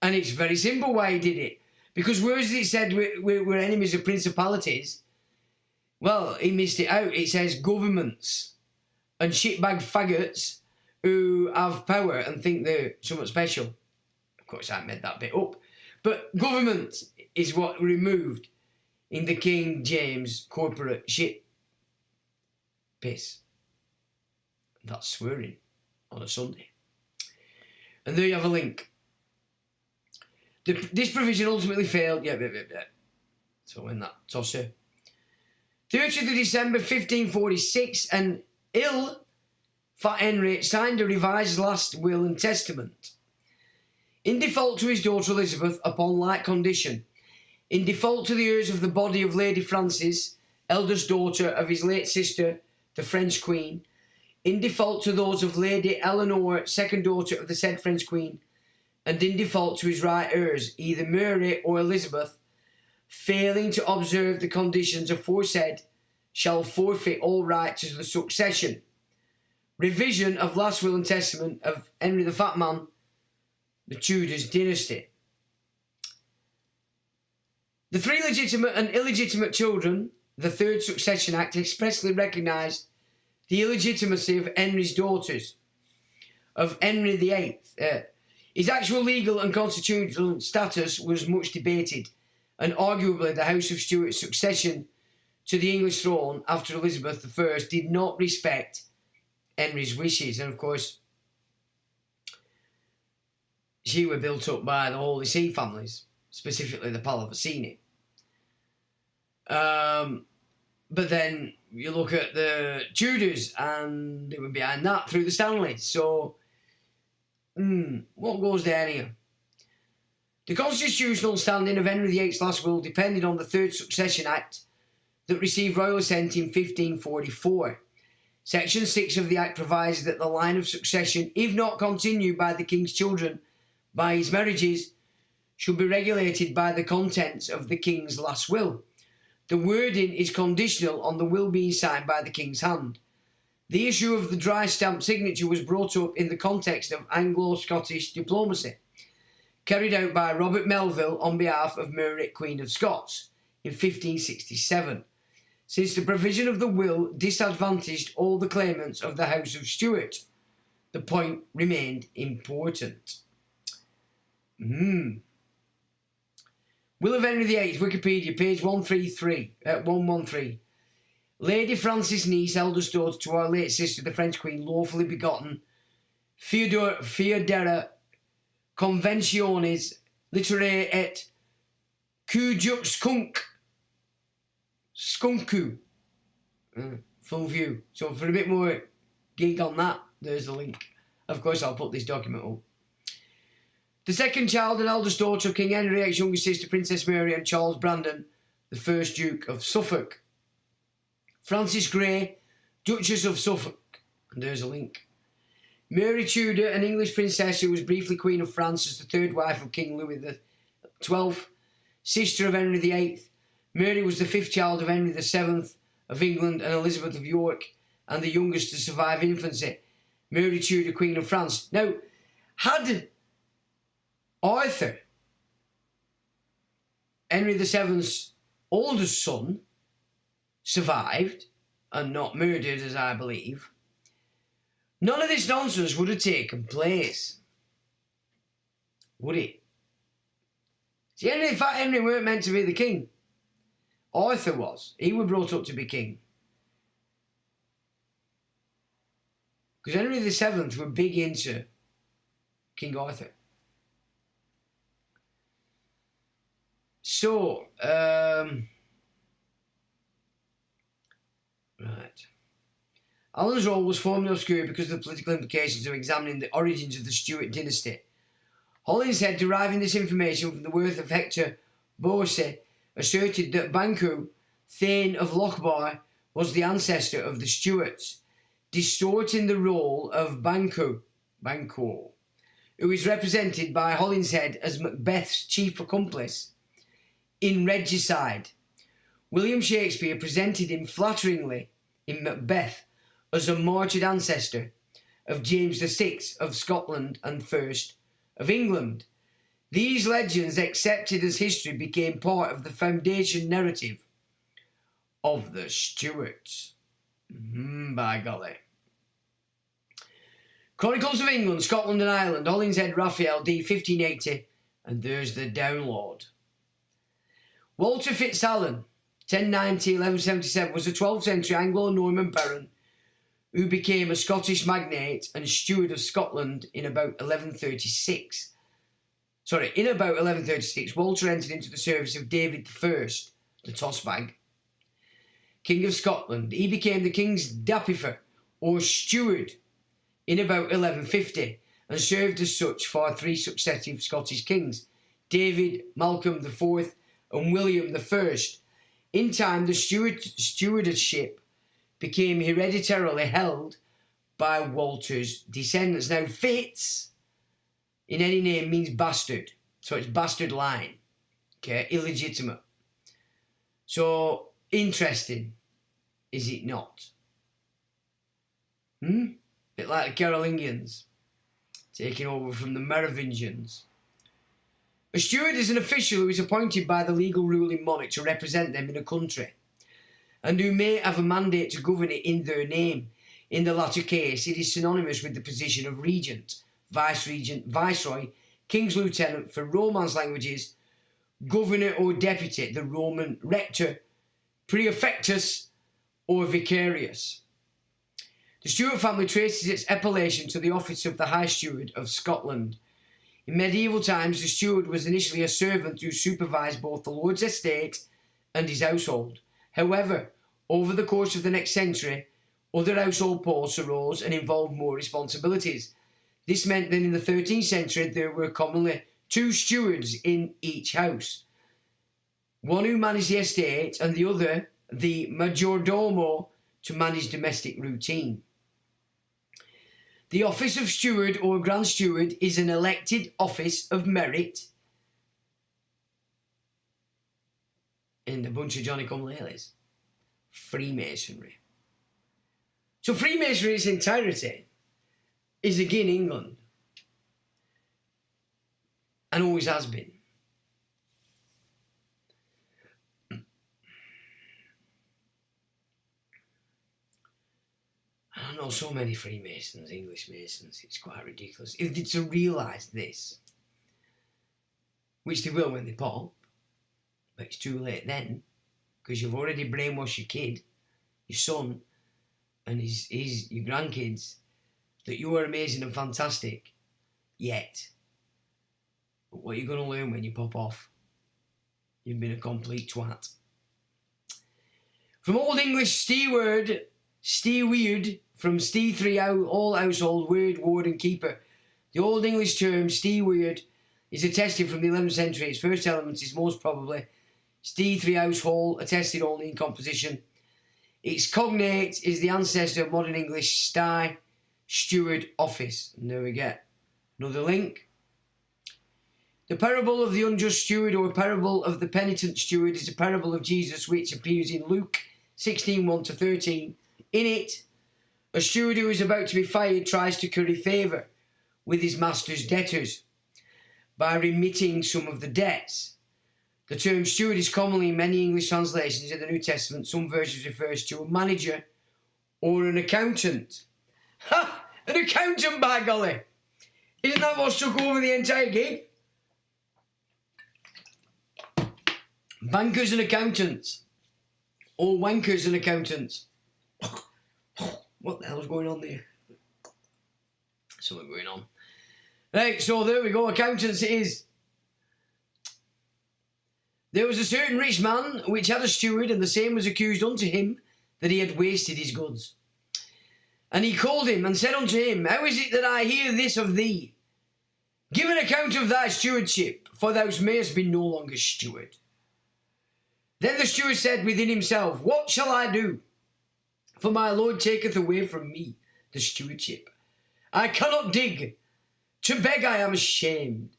And it's very simple why he did it. Because whereas it said we're enemies of principalities, well, he missed it out. It says governments and shitbag faggots who have power and think they're somewhat special. Of course, I made that bit up. But government is what removed in the King James corporate shit piss. That's swearing on a Sunday. And there you have a link. This provision ultimately failed. Yeah. So in that tosser. 30th of December 1546, and Fat Henry signed a revised last will and testament. In default to his daughter Elizabeth, upon like condition. In default to the heirs of the body of Lady Frances, eldest daughter of his late sister, the French Queen. In default to those of Lady Eleanor, second daughter of the said French Queen. And in default to his right heirs, either Mary or Elizabeth, failing to observe the conditions aforesaid, shall forfeit all right to the succession. Revision of last will and testament of Henry the Fat Man, the Tudors dynasty. The three legitimate and illegitimate children, the Third Succession Act expressly recognised the illegitimacy of Henry's daughters, of Henry VIII. His actual legal and constitutional status was much debated, and arguably the House of Stuart's succession to the English throne after Elizabeth I did not respect Henry's wishes. And of course, she were built up by the Holy See families, specifically the Pallavicini. But then you look at the Tudors and they were behind that through the Stanleys. So, what goes there here? The constitutional standing of Henry VIII's last will depended on the Third Succession Act that received royal assent in 1544. Section 6 of the Act provides that the line of succession, if not continued by the King's children by his marriages, should be regulated by the contents of the King's last will. The wording is conditional on the will being signed by the King's hand. The issue of the dry stamp signature was brought up in the context of Anglo-Scottish diplomacy, carried out by Robert Melville on behalf of Mary, Queen of Scots, in 1567, since the provision of the will disadvantaged all the claimants of the House of Stuart. The point remained important. Will of Henry VIII, Wikipedia, page 113. Lady Frances' niece, eldest daughter to our late sister, the French Queen, lawfully begotten, Fiodera Conventionis Literae et Cujuxcunc Skunku. Full view. So for a bit more gig on that, there's the link. Of course, I'll put this document up. The second child and eldest daughter of King Henry VIII's younger sister, Princess Mary, and Charles Brandon, the first Duke of Suffolk. Frances Grey, Duchess of Suffolk. And there's a link. Mary Tudor, an English princess who was briefly Queen of France as the third wife of King Louis XII, sister of Henry VIII. Mary was the fifth child of Henry VII of England and Elizabeth of York, and the youngest to survive infancy. Mary Tudor, Queen of France. Now, had Arthur, Henry VII's oldest son, survived and not murdered, as I believe, none of this nonsense would have taken place, would it? See, Henry weren't meant to be the king. Arthur was. He was brought up to be king. Because Henry VII were big into King Arthur. So, right. Alan's role was formally obscure because of the political implications of examining the origins of the Stuart dynasty. Hollinshead, deriving this information from the worth of Hector Bourse, asserted that Banquo, Thane of Lochbar, was the ancestor of the Stuarts, distorting the role of Banquo, who is represented by Hollinshead as Macbeth's chief accomplice in regicide. William Shakespeare presented him flatteringly in Macbeth as a martyred ancestor of James VI of Scotland and First of England. These legends, accepted as history, became part of the foundation narrative of the Stuarts. By golly. Chronicles of England, Scotland and Ireland, Hollinshead, Raphael, D. 1580, and there's the downlord. Walter FitzAlan, 1090-1177, was a 12th century Anglo-Norman baron who became a Scottish magnate and steward of Scotland in about 1136. In about 1136, Walter entered into the service of David I, the tossbag, King of Scotland. He became the king's dapifer, or steward, in about 1150, and served as such for 3 successive Scottish kings, David, Malcolm IV, and William I. In time, the stewardship became hereditarily held by Walter's descendants. Now, Fitz, in any name, means bastard. So it's bastard line. Okay, illegitimate. So, interesting, is it not? Bit like the Carolingians, taking over from the Merovingians. A steward is an official who is appointed by the legal ruling monarch to represent them in a country, and who may have a mandate to govern it in their name. In the latter case, it is synonymous with the position of regent, vice-regent, viceroy, king's lieutenant for Romance languages, governor or deputy, the Roman rector, praefectus, or vicarius. The Stuart family traces its appellation to the office of the High Steward of Scotland. In medieval times, the steward was initially a servant who supervised both the lord's estate and his household. However, over the course of the next century, other household posts arose and involved more responsibilities. This meant that in the 13th century there were commonly 2 stewards in each house, one who managed the estate and the other, the majordomo, to manage domestic routine. The office of steward or grand steward is an elected office of merit in the bunch of Johnny-come-latelys. Freemasonry. So Freemasonry in its entirety is again England, and always has been. I know so many Freemasons, English Masons, it's quite ridiculous. If they're to realise this, which they will when they pop, but it's too late then, because you've already brainwashed your kid, your son, and your grandkids, that you are amazing and fantastic, yet. But what you're going to learn when you pop off, you've been a complete twat. From Old English steward, from three all household, word, ward and keeper. The Old English term steward is attested from the 11th century. Its first element is most probably three household, attested only in composition. Its cognate is the ancestor of modern English sty, steward, office. And there we get another link. The parable of the unjust steward, or parable of the penitent steward, is a parable of Jesus which appears in Luke 16:1-13. In it, a steward who is about to be fired tries to curry favour with his master's debtors by remitting some of the debts. The term steward is commonly in many English translations in the New Testament. Some versions refers to a manager or an accountant. Ha! An accountant, by golly! Isn't that what took over the entire gig? Bankers and accountants. Or wankers and accountants. What the hell's going on there? Something going on. Right, so there we go. Accountants it is. There was a certain rich man which had a steward, and the same was accused unto him that he had wasted his goods. And he called him and said unto him, How is it that I hear this of thee? Give an account of thy stewardship, for thou mayest be no longer steward. Then the steward said within himself, What shall I do? For my Lord taketh away from me the stewardship. I cannot dig. To beg I am ashamed.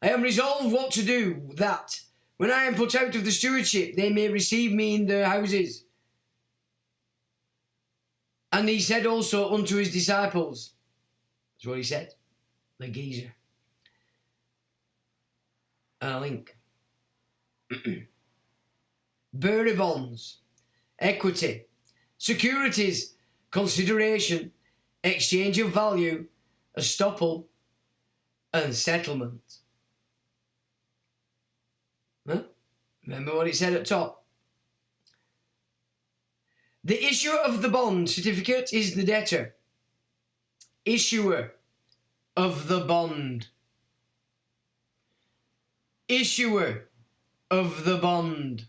I am resolved what to do, that, When I am put out of the stewardship, they may receive me in their houses. And he said also unto his disciples, that's what he said, the geezer. And a link. Bearer bonds, equity, securities, consideration, exchange of value, estoppel, and settlement. Huh? Remember what it said at top? The issuer of the bond certificate is the debtor. Issuer of the bond. Issuer of the bond.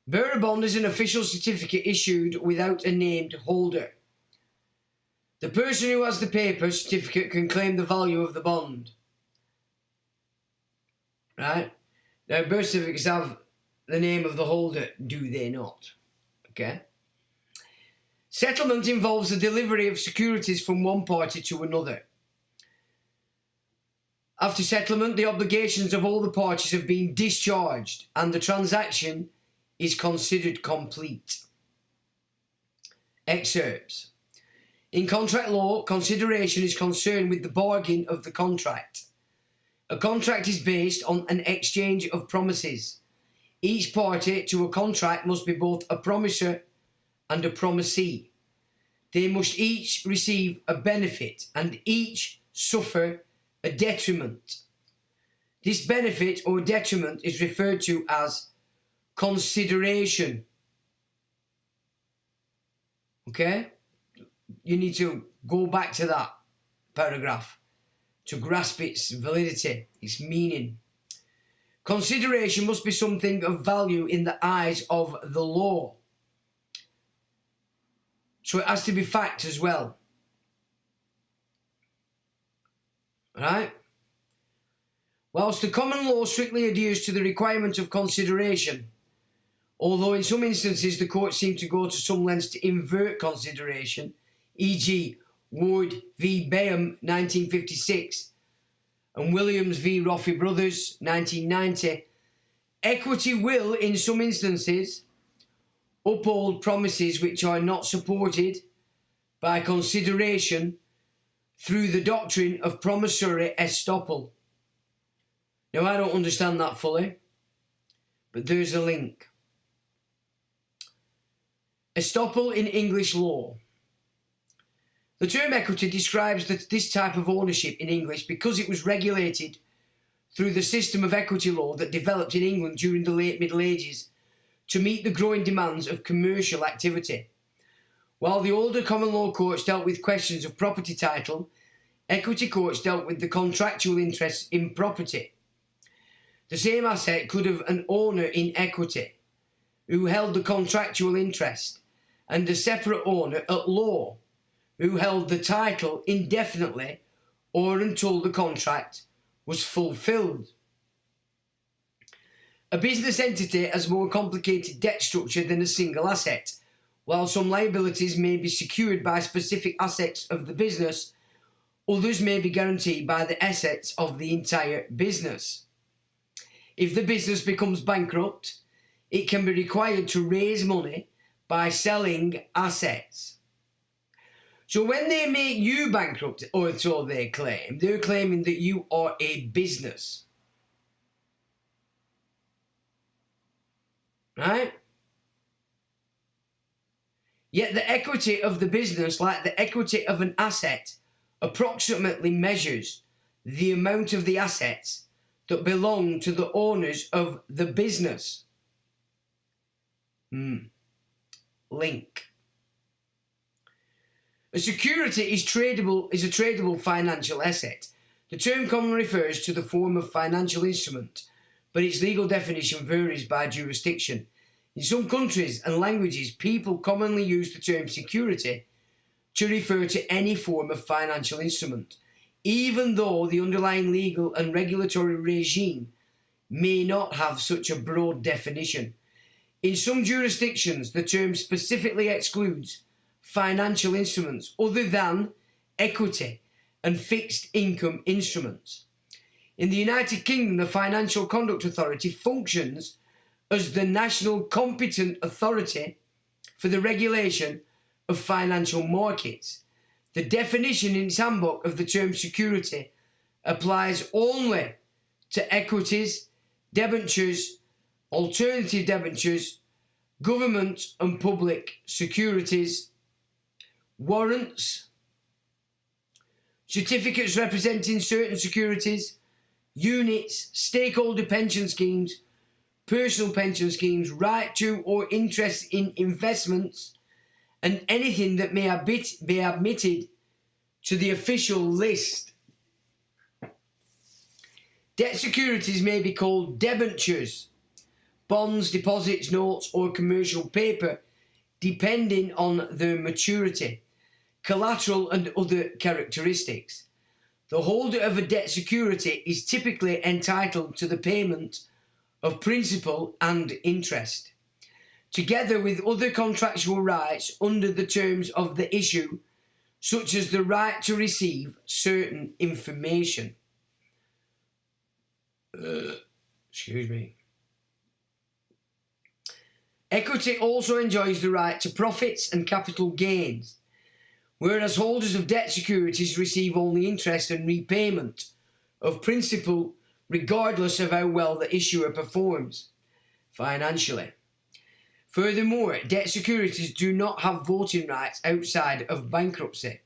Bearer bond is an official certificate issued without a named holder. The person who has the paper certificate can claim the value of the bond. Right? Now, birth certificates have the name of the holder, do they not? Okay? Settlement involves the delivery of securities from one party to another. After settlement, the obligations of all the parties have been discharged and the transaction is considered complete. Excerpts. In contract law, consideration is concerned with the bargain of the contract. A contract is based on an exchange of promises. Each party to a contract must be both a promiser and a promisee. They must each receive a benefit and each suffer a detriment. This benefit or detriment is referred to as consideration. Okay? You need to go back to that paragraph to grasp its validity, its meaning. Consideration must be something of value in the eyes of the law. So it has to be fact as well. Right? Whilst the common law strictly adheres to the requirement of consideration, although in some instances the courts seem to go to some lengths to invert consideration, e.g. Ward v. Bayham, 1956, and Williams v. Roffey Brothers, 1990, equity will, in some instances, uphold promises which are not supported by consideration through the doctrine of promissory estoppel. Now, I don't understand that fully, but there's a link. Estoppel in English law. The term equity describes this type of ownership in English because it was regulated through the system of equity law that developed in England during the late Middle Ages to meet the growing demands of commercial activity. While the older common law courts dealt with questions of property title, equity courts dealt with the contractual interests in property. The same asset could have an owner in equity who held the contractual interest and a separate owner at law who held the title indefinitely or until the contract was fulfilled. A business entity has a more complicated debt structure than a single asset. While some liabilities may be secured by specific assets of the business, others may be guaranteed by the assets of the entire business. If the business becomes bankrupt, it can be required to raise money by selling assets. So when they make you bankrupt, or so they claim, they're claiming that you are a business. Right? Yet the equity of the business, like the equity of an asset, approximately measures the amount of the assets that belong to the owners of the business. Link. A security is a tradable financial asset. The term commonly refers to the form of financial instrument, but its legal definition varies by jurisdiction. In some countries and languages, people commonly use the term security to refer to any form of financial instrument, even though the underlying legal and regulatory regime may not have such a broad definition. In some jurisdictions, the term specifically excludes financial instruments other than equity and fixed income instruments. In the United Kingdom, the Financial Conduct Authority functions as the national competent authority for the regulation of financial markets. The definition in its handbook of the term security applies only to equities, debentures, alternative debentures, government and public securities, warrants, certificates representing certain securities, units, stakeholder pension schemes, personal pension schemes, right to or interest in investments, and anything that may be admitted to the official list. Debt securities may be called debentures, bonds, deposits, notes, or commercial paper, depending on their maturity, collateral, and other characteristics. The holder of a debt security is typically entitled to the payment of principal and interest, together with other contractual rights under the terms of the issue, such as the right to receive certain information. Excuse me. Equity also enjoys the right to profits and capital gains, whereas holders of debt securities receive only interest and repayment of principal regardless of how well the issuer performs financially. Furthermore, debt securities do not have voting rights outside of bankruptcy.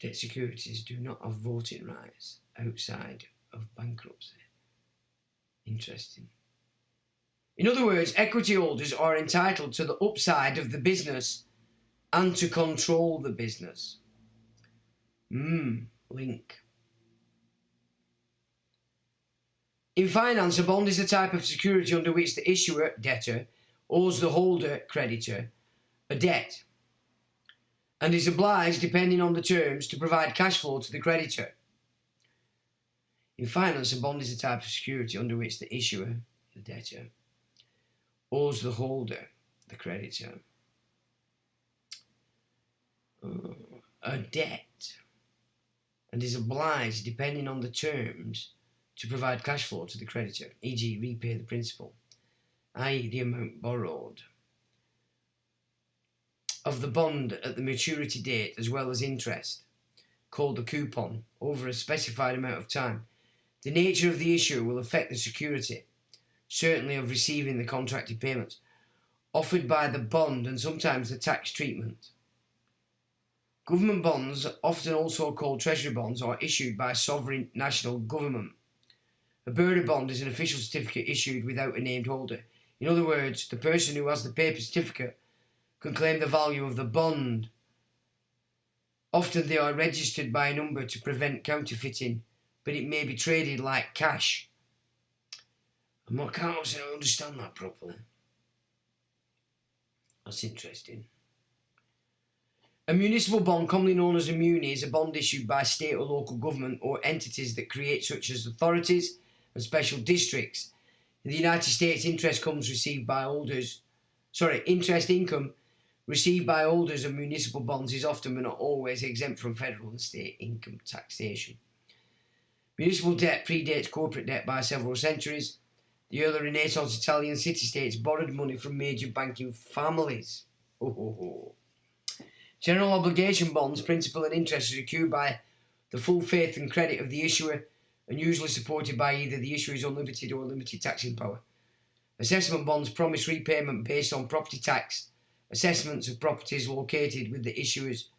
Debt securities do not have voting rights outside of bankruptcy. Interesting. In other words, equity holders are entitled to the upside of the business and to control the business. Link. In finance, a bond is a type of security under which the issuer, debtor, owes the holder, creditor, a debt, and is obliged, depending on the terms, to provide cash flow to the creditor. In finance, a bond is a type of security under which the issuer, the debtor, owes the holder, the creditor, a debt, and is obliged, depending on the terms, to provide cash flow to the creditor, e.g. repay the principal, i.e. the amount borrowed, of the bond at the maturity date, as well as interest, called the coupon, over a specified amount of time. The nature of the issue will affect the security, certainly of receiving the contracted payments, offered by the bond, and sometimes the tax treatment. Government bonds, often also called treasury bonds, are issued by a sovereign national government. A bearer bond is an official certificate issued without a named holder. In other words, the person who has the paper certificate can claim the value of the bond. Often they are registered by a number to prevent counterfeiting, but it may be traded like cash. I can't say I understand that properly. That's interesting. A municipal bond, commonly known as a muni, is a bond issued by state or local government or entities that create, such as authorities and special districts. In the United States, interest income received by holders of municipal bonds is often but not always exempt from federal and state income taxation. Municipal debt predates corporate debt by several centuries. The early Renaissance Italian city-states borrowed money from major banking families. General obligation bonds, principal and interest, are secured by the full faith and credit of the issuer and usually supported by either the issuer's unlimited or limited taxing power. Assessment bonds promise repayment based on property tax assessments of properties located with the issuer's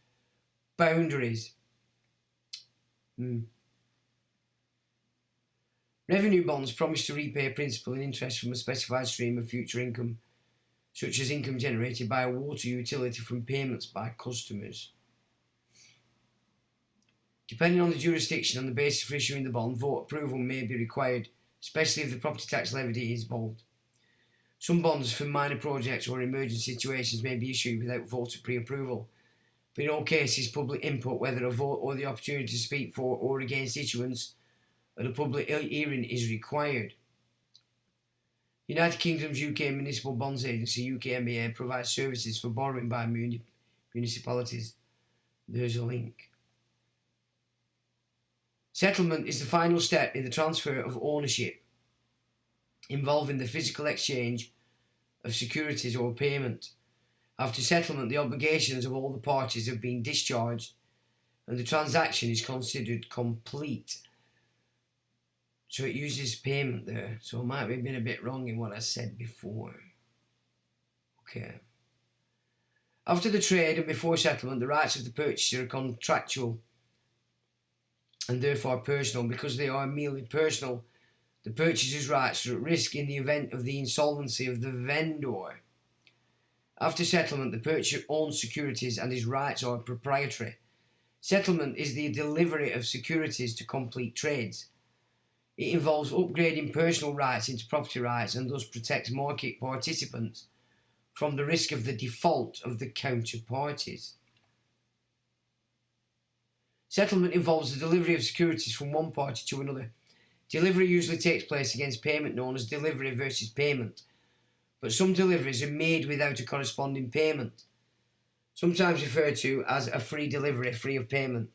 boundaries. Revenue bonds promise to repay principal and interest from a specified stream of future income, such as income generated by a water utility from payments by customers. Depending on the jurisdiction and the basis for issuing the bond, vote approval may be required, especially if the property tax levy is involved. Some bonds for minor projects or emergency situations may be issued without voter pre-approval, but in all cases public input, whether a vote or the opportunity to speak for or against issuance at a public hearing, is required. United Kingdom's UK Municipal Bonds Agency, UKMBA, provides services for borrowing by municipalities. There's a link. Settlement is the final step in the transfer of ownership, involving the physical exchange of securities or payment. After settlement, the obligations of all the parties have been discharged and the transaction is considered complete. So it uses payment there. So I might have been a bit wrong in what I said before. Okay. After the trade and before settlement, the rights of the purchaser are contractual and therefore personal. Because they are merely personal, the purchaser's rights are at risk in the event of the insolvency of the vendor. After settlement, the purchaser owns securities and his rights are proprietary. Settlement is the delivery of securities to complete trades. It involves upgrading personal rights into property rights and thus protects market participants from the risk of the default of the counterparties. Settlement involves the delivery of securities from one party to another. Delivery usually takes place against payment, known as delivery versus payment, but some deliveries are made without a corresponding payment, sometimes referred to as a free delivery, free of payment,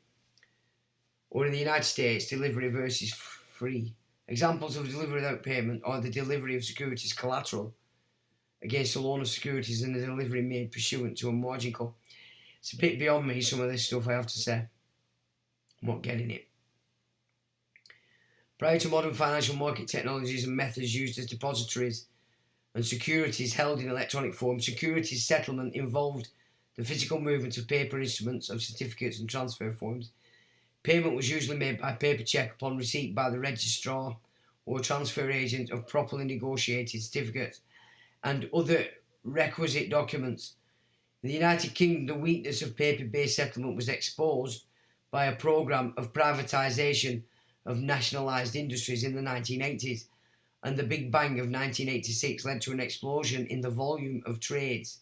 or in the United States, delivery versus free. Examples of delivery without payment are the delivery of securities collateral against a loan of securities and the delivery made pursuant to a margin call. It's a bit beyond me, some of this stuff, I have to say. I'm not getting it. Prior to modern financial market technologies and methods used as depositories and securities held in electronic form, securities settlement involved the physical movement of paper instruments, of certificates and transfer forms. Payment was usually made by paper cheque upon receipt by the registrar or transfer agent of properly negotiated certificates and other requisite documents. In the United Kingdom, the weakness of paper-based settlement was exposed by a programme of privatisation of nationalised industries in the 1980s, and the Big Bang of 1986 led to an explosion in the volume of trades,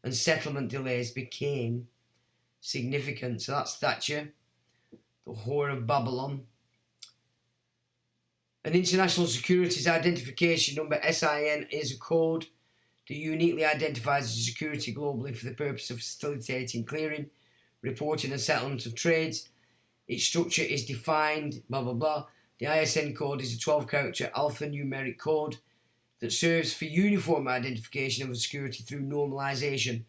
and settlement delays became significant. So that's Thatcher, the whore of Babylon. An International Securities Identification Number, SIN, is a code that uniquely identifies a security globally for the purpose of facilitating clearing, reporting and settlement of trades. Its structure is defined, blah blah blah. The ISN code is a 12-character alphanumeric code that serves for uniform identification of a security through normalization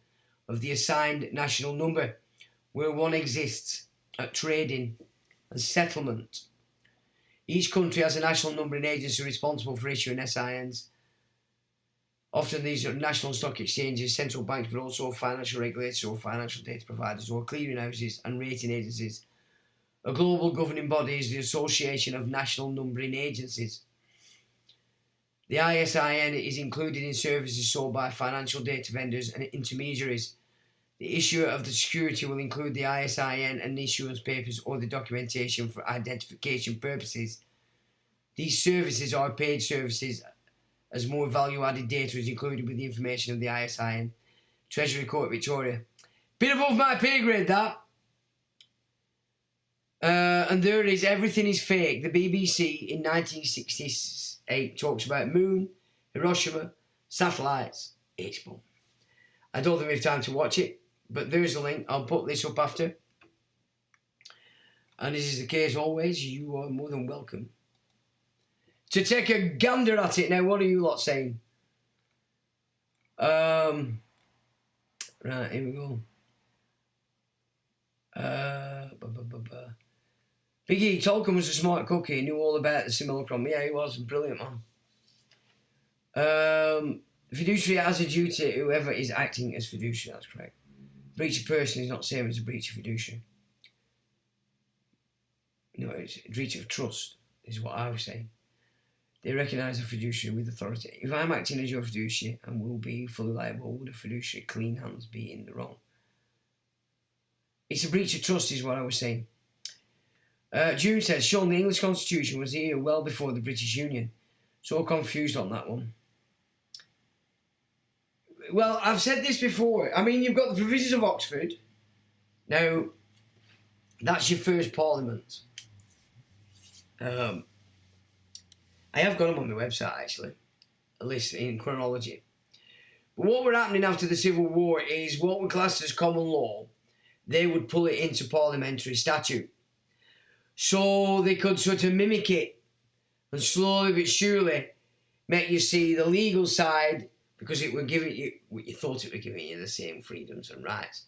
of the assigned national number, where one exists at trading and settlement. Each country has a national numbering agency responsible for issuing SINs. Often these are national stock exchanges, central banks, but also financial regulators or financial data providers or clearinghouses and rating agencies. A global governing body is the Association of National Numbering Agencies. The ISIN is included in services sold by financial data vendors and intermediaries. The issuer of the security will include the ISIN and the issuance papers or the documentation for identification purposes. These services are paid services as more value-added data is included with the information of the ISIN. Treasury Court, Victoria. Bit above my pay grade, that. And there it is, Everything is Fake. The BBC in 1968 talks about moon, Hiroshima, satellites, H-bomb. I don't think we have time to watch it, but there's a link. I'll put this up after. And as is the case always, you are more than welcome to take a gander at it. Now, what are you lot saying? Right, here we go. Big E, Tolkien was a smart cookie. He knew all about the simulacrum. Yeah, he was. Brilliant, man. Fiduciary has a duty, whoever is acting as fiduciary, that's correct. Breach of person is not the same as a breach of fiduciary. No, it's a breach of trust, is what I was saying. They recognise a fiduciary with authority. If I'm acting as your fiduciary and will be fully liable, would a fiduciary clean hands be in the wrong? It's a breach of trust, is what I was saying. June says, Sean, the English Constitution was here well before the British Union. So confused on that one. Well, I've said this before. I mean, you've got the provisions of Oxford. Now, that's your first parliament. I have got them on my website, actually. A list in chronology. But what were happening after the Civil War is what were classed as common law, they would pull it into parliamentary statute. So they could sort of mimic it and slowly but surely make you see the legal side, because it would give you what you thought it would giving you, the same freedoms and rights,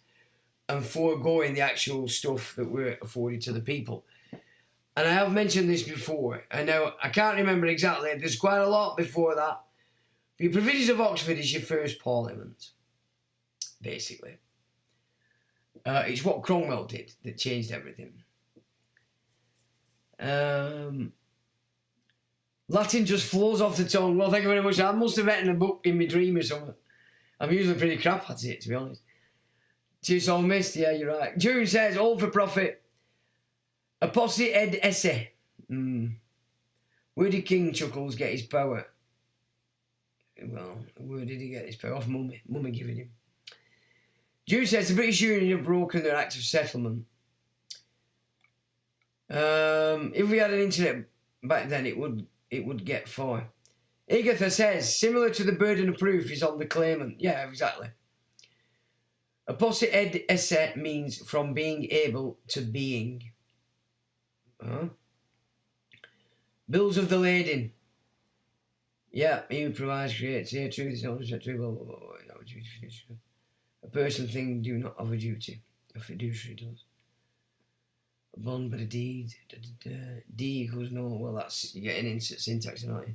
and foregoing the actual stuff that were afforded to the people. And I have mentioned this before. I know I can't remember exactly. There's quite a lot before that. The Provisions of Oxford is your first parliament, basically. It's what Cromwell did that changed everything. Latin just flows off the tongue. Well, thank you very much. I must have written a book in my dream or something. I'm usually pretty crap at it, to be honest. Cheers, all missed. Yeah, you're right. June says, all for profit. Apathy ed esse. Where did King Chuckles get his power? Well, where did he get his power? Off Mummy. Mummy giving him. June says, the British Union have broken their Act of Settlement. If we had an internet back then, it would get far. Agatha says, similar to the burden of proof is on the claimant. Yeah, exactly. Apathy ed esse means from being able to being. Bills of the Laden. Yeah, he who provides, creates, here, truth is not true, blah, blah, blah, blah. A person, thing, do not have a duty. A fiduciary does. A bond, but a deed. D equals no. Well, that's, you're getting into syntax, aren't you?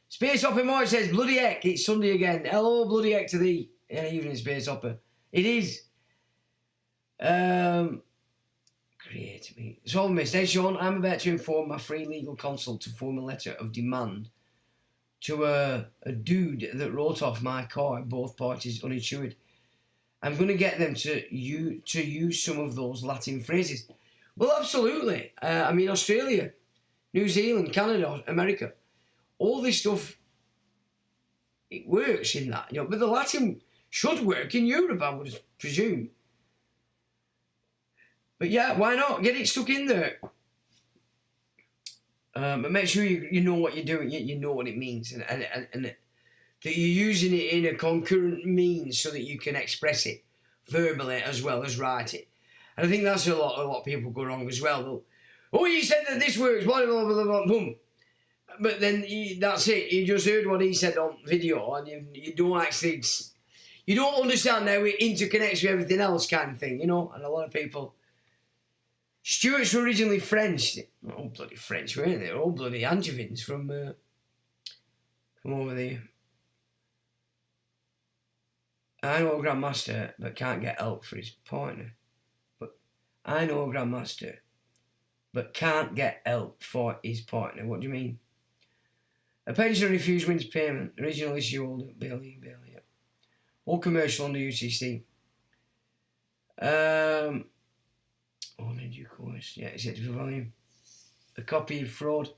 Space Hopper Moy says, bloody heck, it's Sunday again. Hello, bloody heck to thee. Yeah, evening, Space Hopper. It is. Create me. So, Mr. Sean, I'm about to inform my free legal counsel to form a letter of demand to a dude that wrote off my car, both parties uninsured. I'm going to get them to use some of those Latin phrases. Well, absolutely. I mean, Australia, New Zealand, Canada, America, all this stuff, it works in that. You know, but the Latin should work in Europe, I would presume. But yeah, why not? Get it stuck in there. But make sure you know what you're doing, you know what it means, and that you're using it in a concurrent means so that you can express it verbally as well as write it. And I think that's a lot of people go wrong as well. Oh, you said that this works, blah, blah, blah, blah, boom. But then that's it. You just heard what he said on video, and you don't actually, you don't understand how it interconnects with everything else, kind of thing, you know. And a lot of people. Stuarts were originally French. Oh, bloody French, weren't they? All bloody Angevins from over there. I know a Grandmaster, but can't get help for his partner. I know a Grandmaster, but can't get help for his partner. What do you mean? A pensioner refused wins payment. Original issue holder, Bailey, yeah. All commercial under UCC. On in due course. Yeah, it's yet to be volume. A copy of fraud.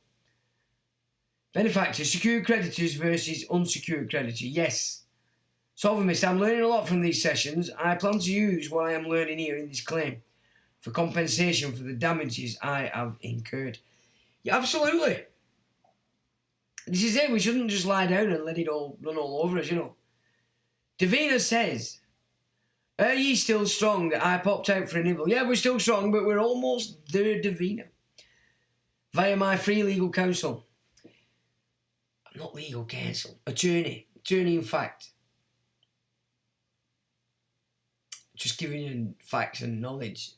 Benefactor, secured creditors versus unsecured creditors. Yes. Solving I'm learning a lot from these sessions. I plan to use what I am learning here in this claim for compensation for the damages I have incurred. Yeah, absolutely. This is it. We shouldn't just lie down and let it all run all over us, you know. Davina says, are ye still strong? I popped out for a nibble. Yeah, we're still strong, but we're almost there, Davina. Via my free legal counsel. I'm not legal counsel. Attorney. Attorney in fact. Just giving you facts and knowledge.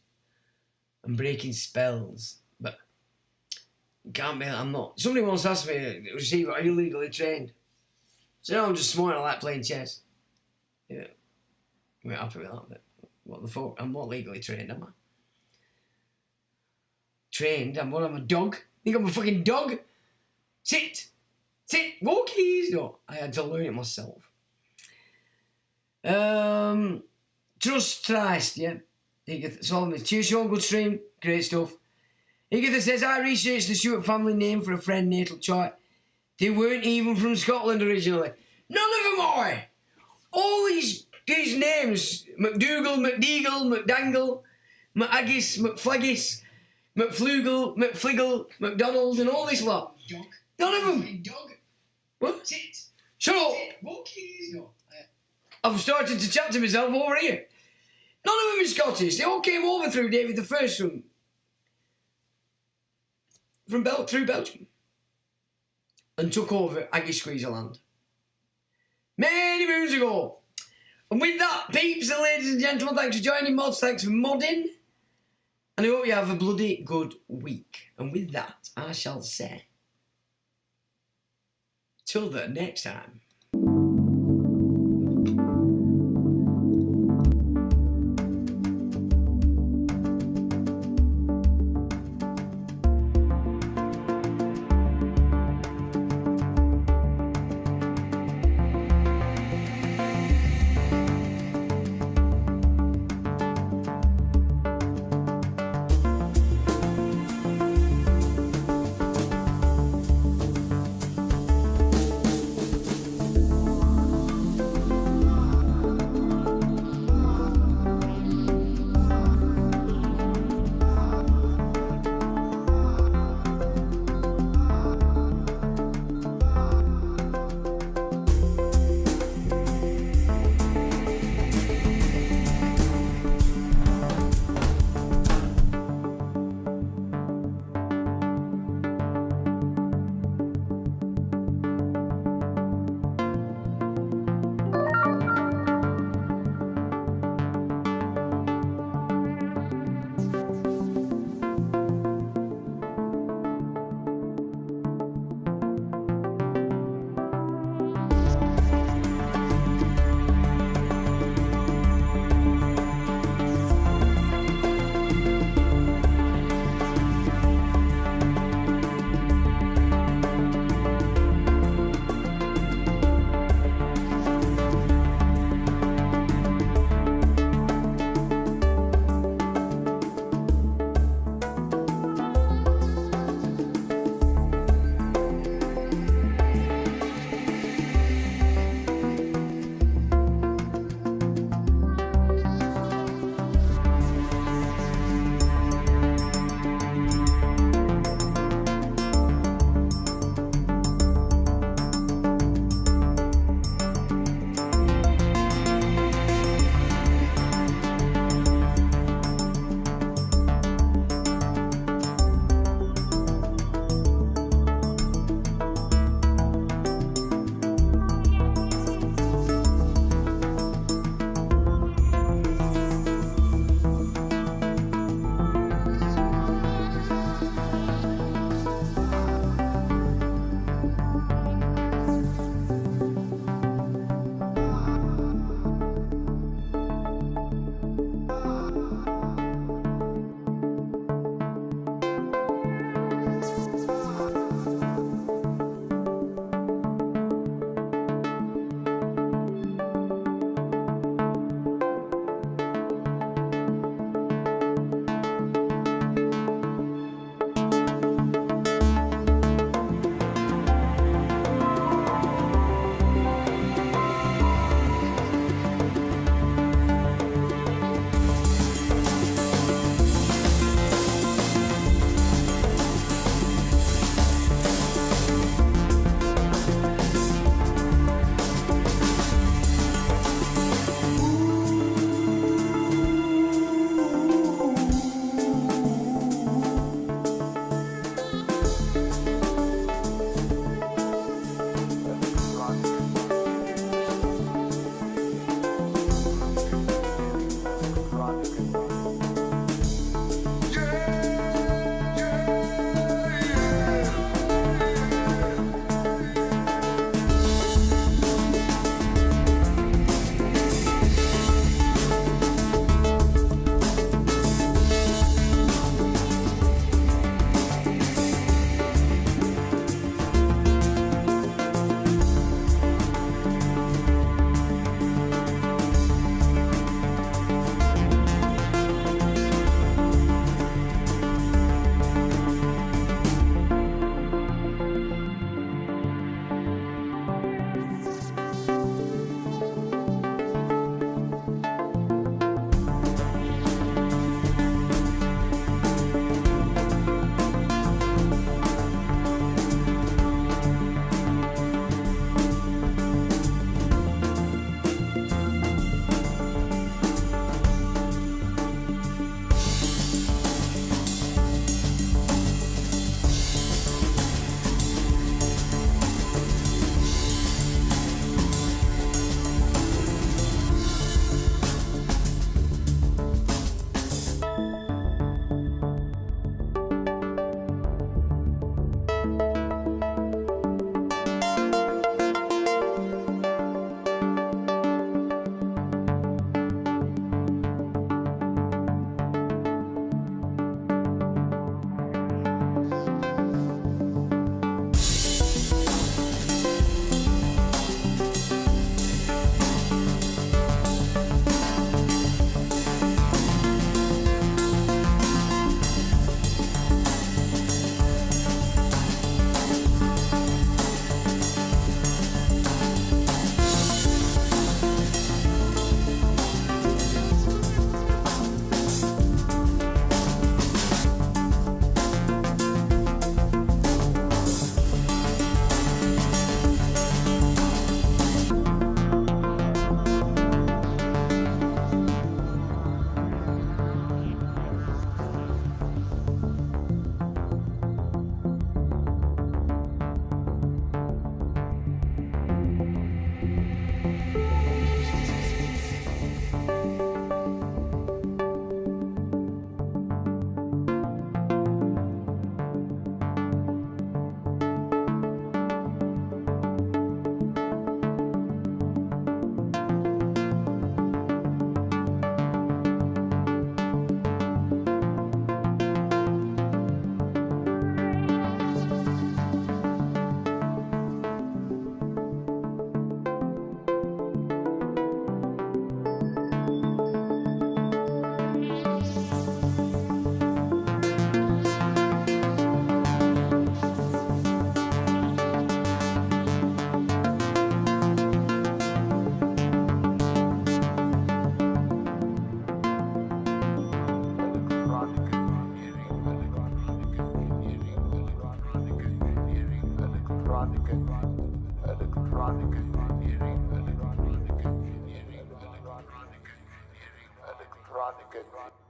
And breaking spells. But can't be, I'm not. Somebody once asked me, Receiver, are you legally trained? So no, I'm just smart, I like playing chess. Yeah. I'm happy with that, but what the fuck? I'm not legally trained, am I? Trained? I'm a dog? Think I'm a fucking dog? Sit! Walkies! No, I had to learn it myself. Trust Christ, yeah. Solomon. Cheers, Sean, good stream. Great stuff. Agatha says, I researched the Stewart family name for a friend natal chart. They weren't even from Scotland originally. None of them are! All these names, McDougal, McDeagle, McDangle, McAggis, McFlaggis, McFlugel, McFliggle, McDonald, and all this lot. Dog. None of them. Dog. What? Sit. Shut up. Walkies. No. I've started to chat to myself over here. None of them are Scottish. They all came over through David the First through Belgium and took over Aggie Squeezer land many moons ago. And with that, peeps and ladies and gentlemen, thanks for joining mods, thanks for modding, and I hope you have a bloody good week. And with that, I shall say, till the next time. Electronic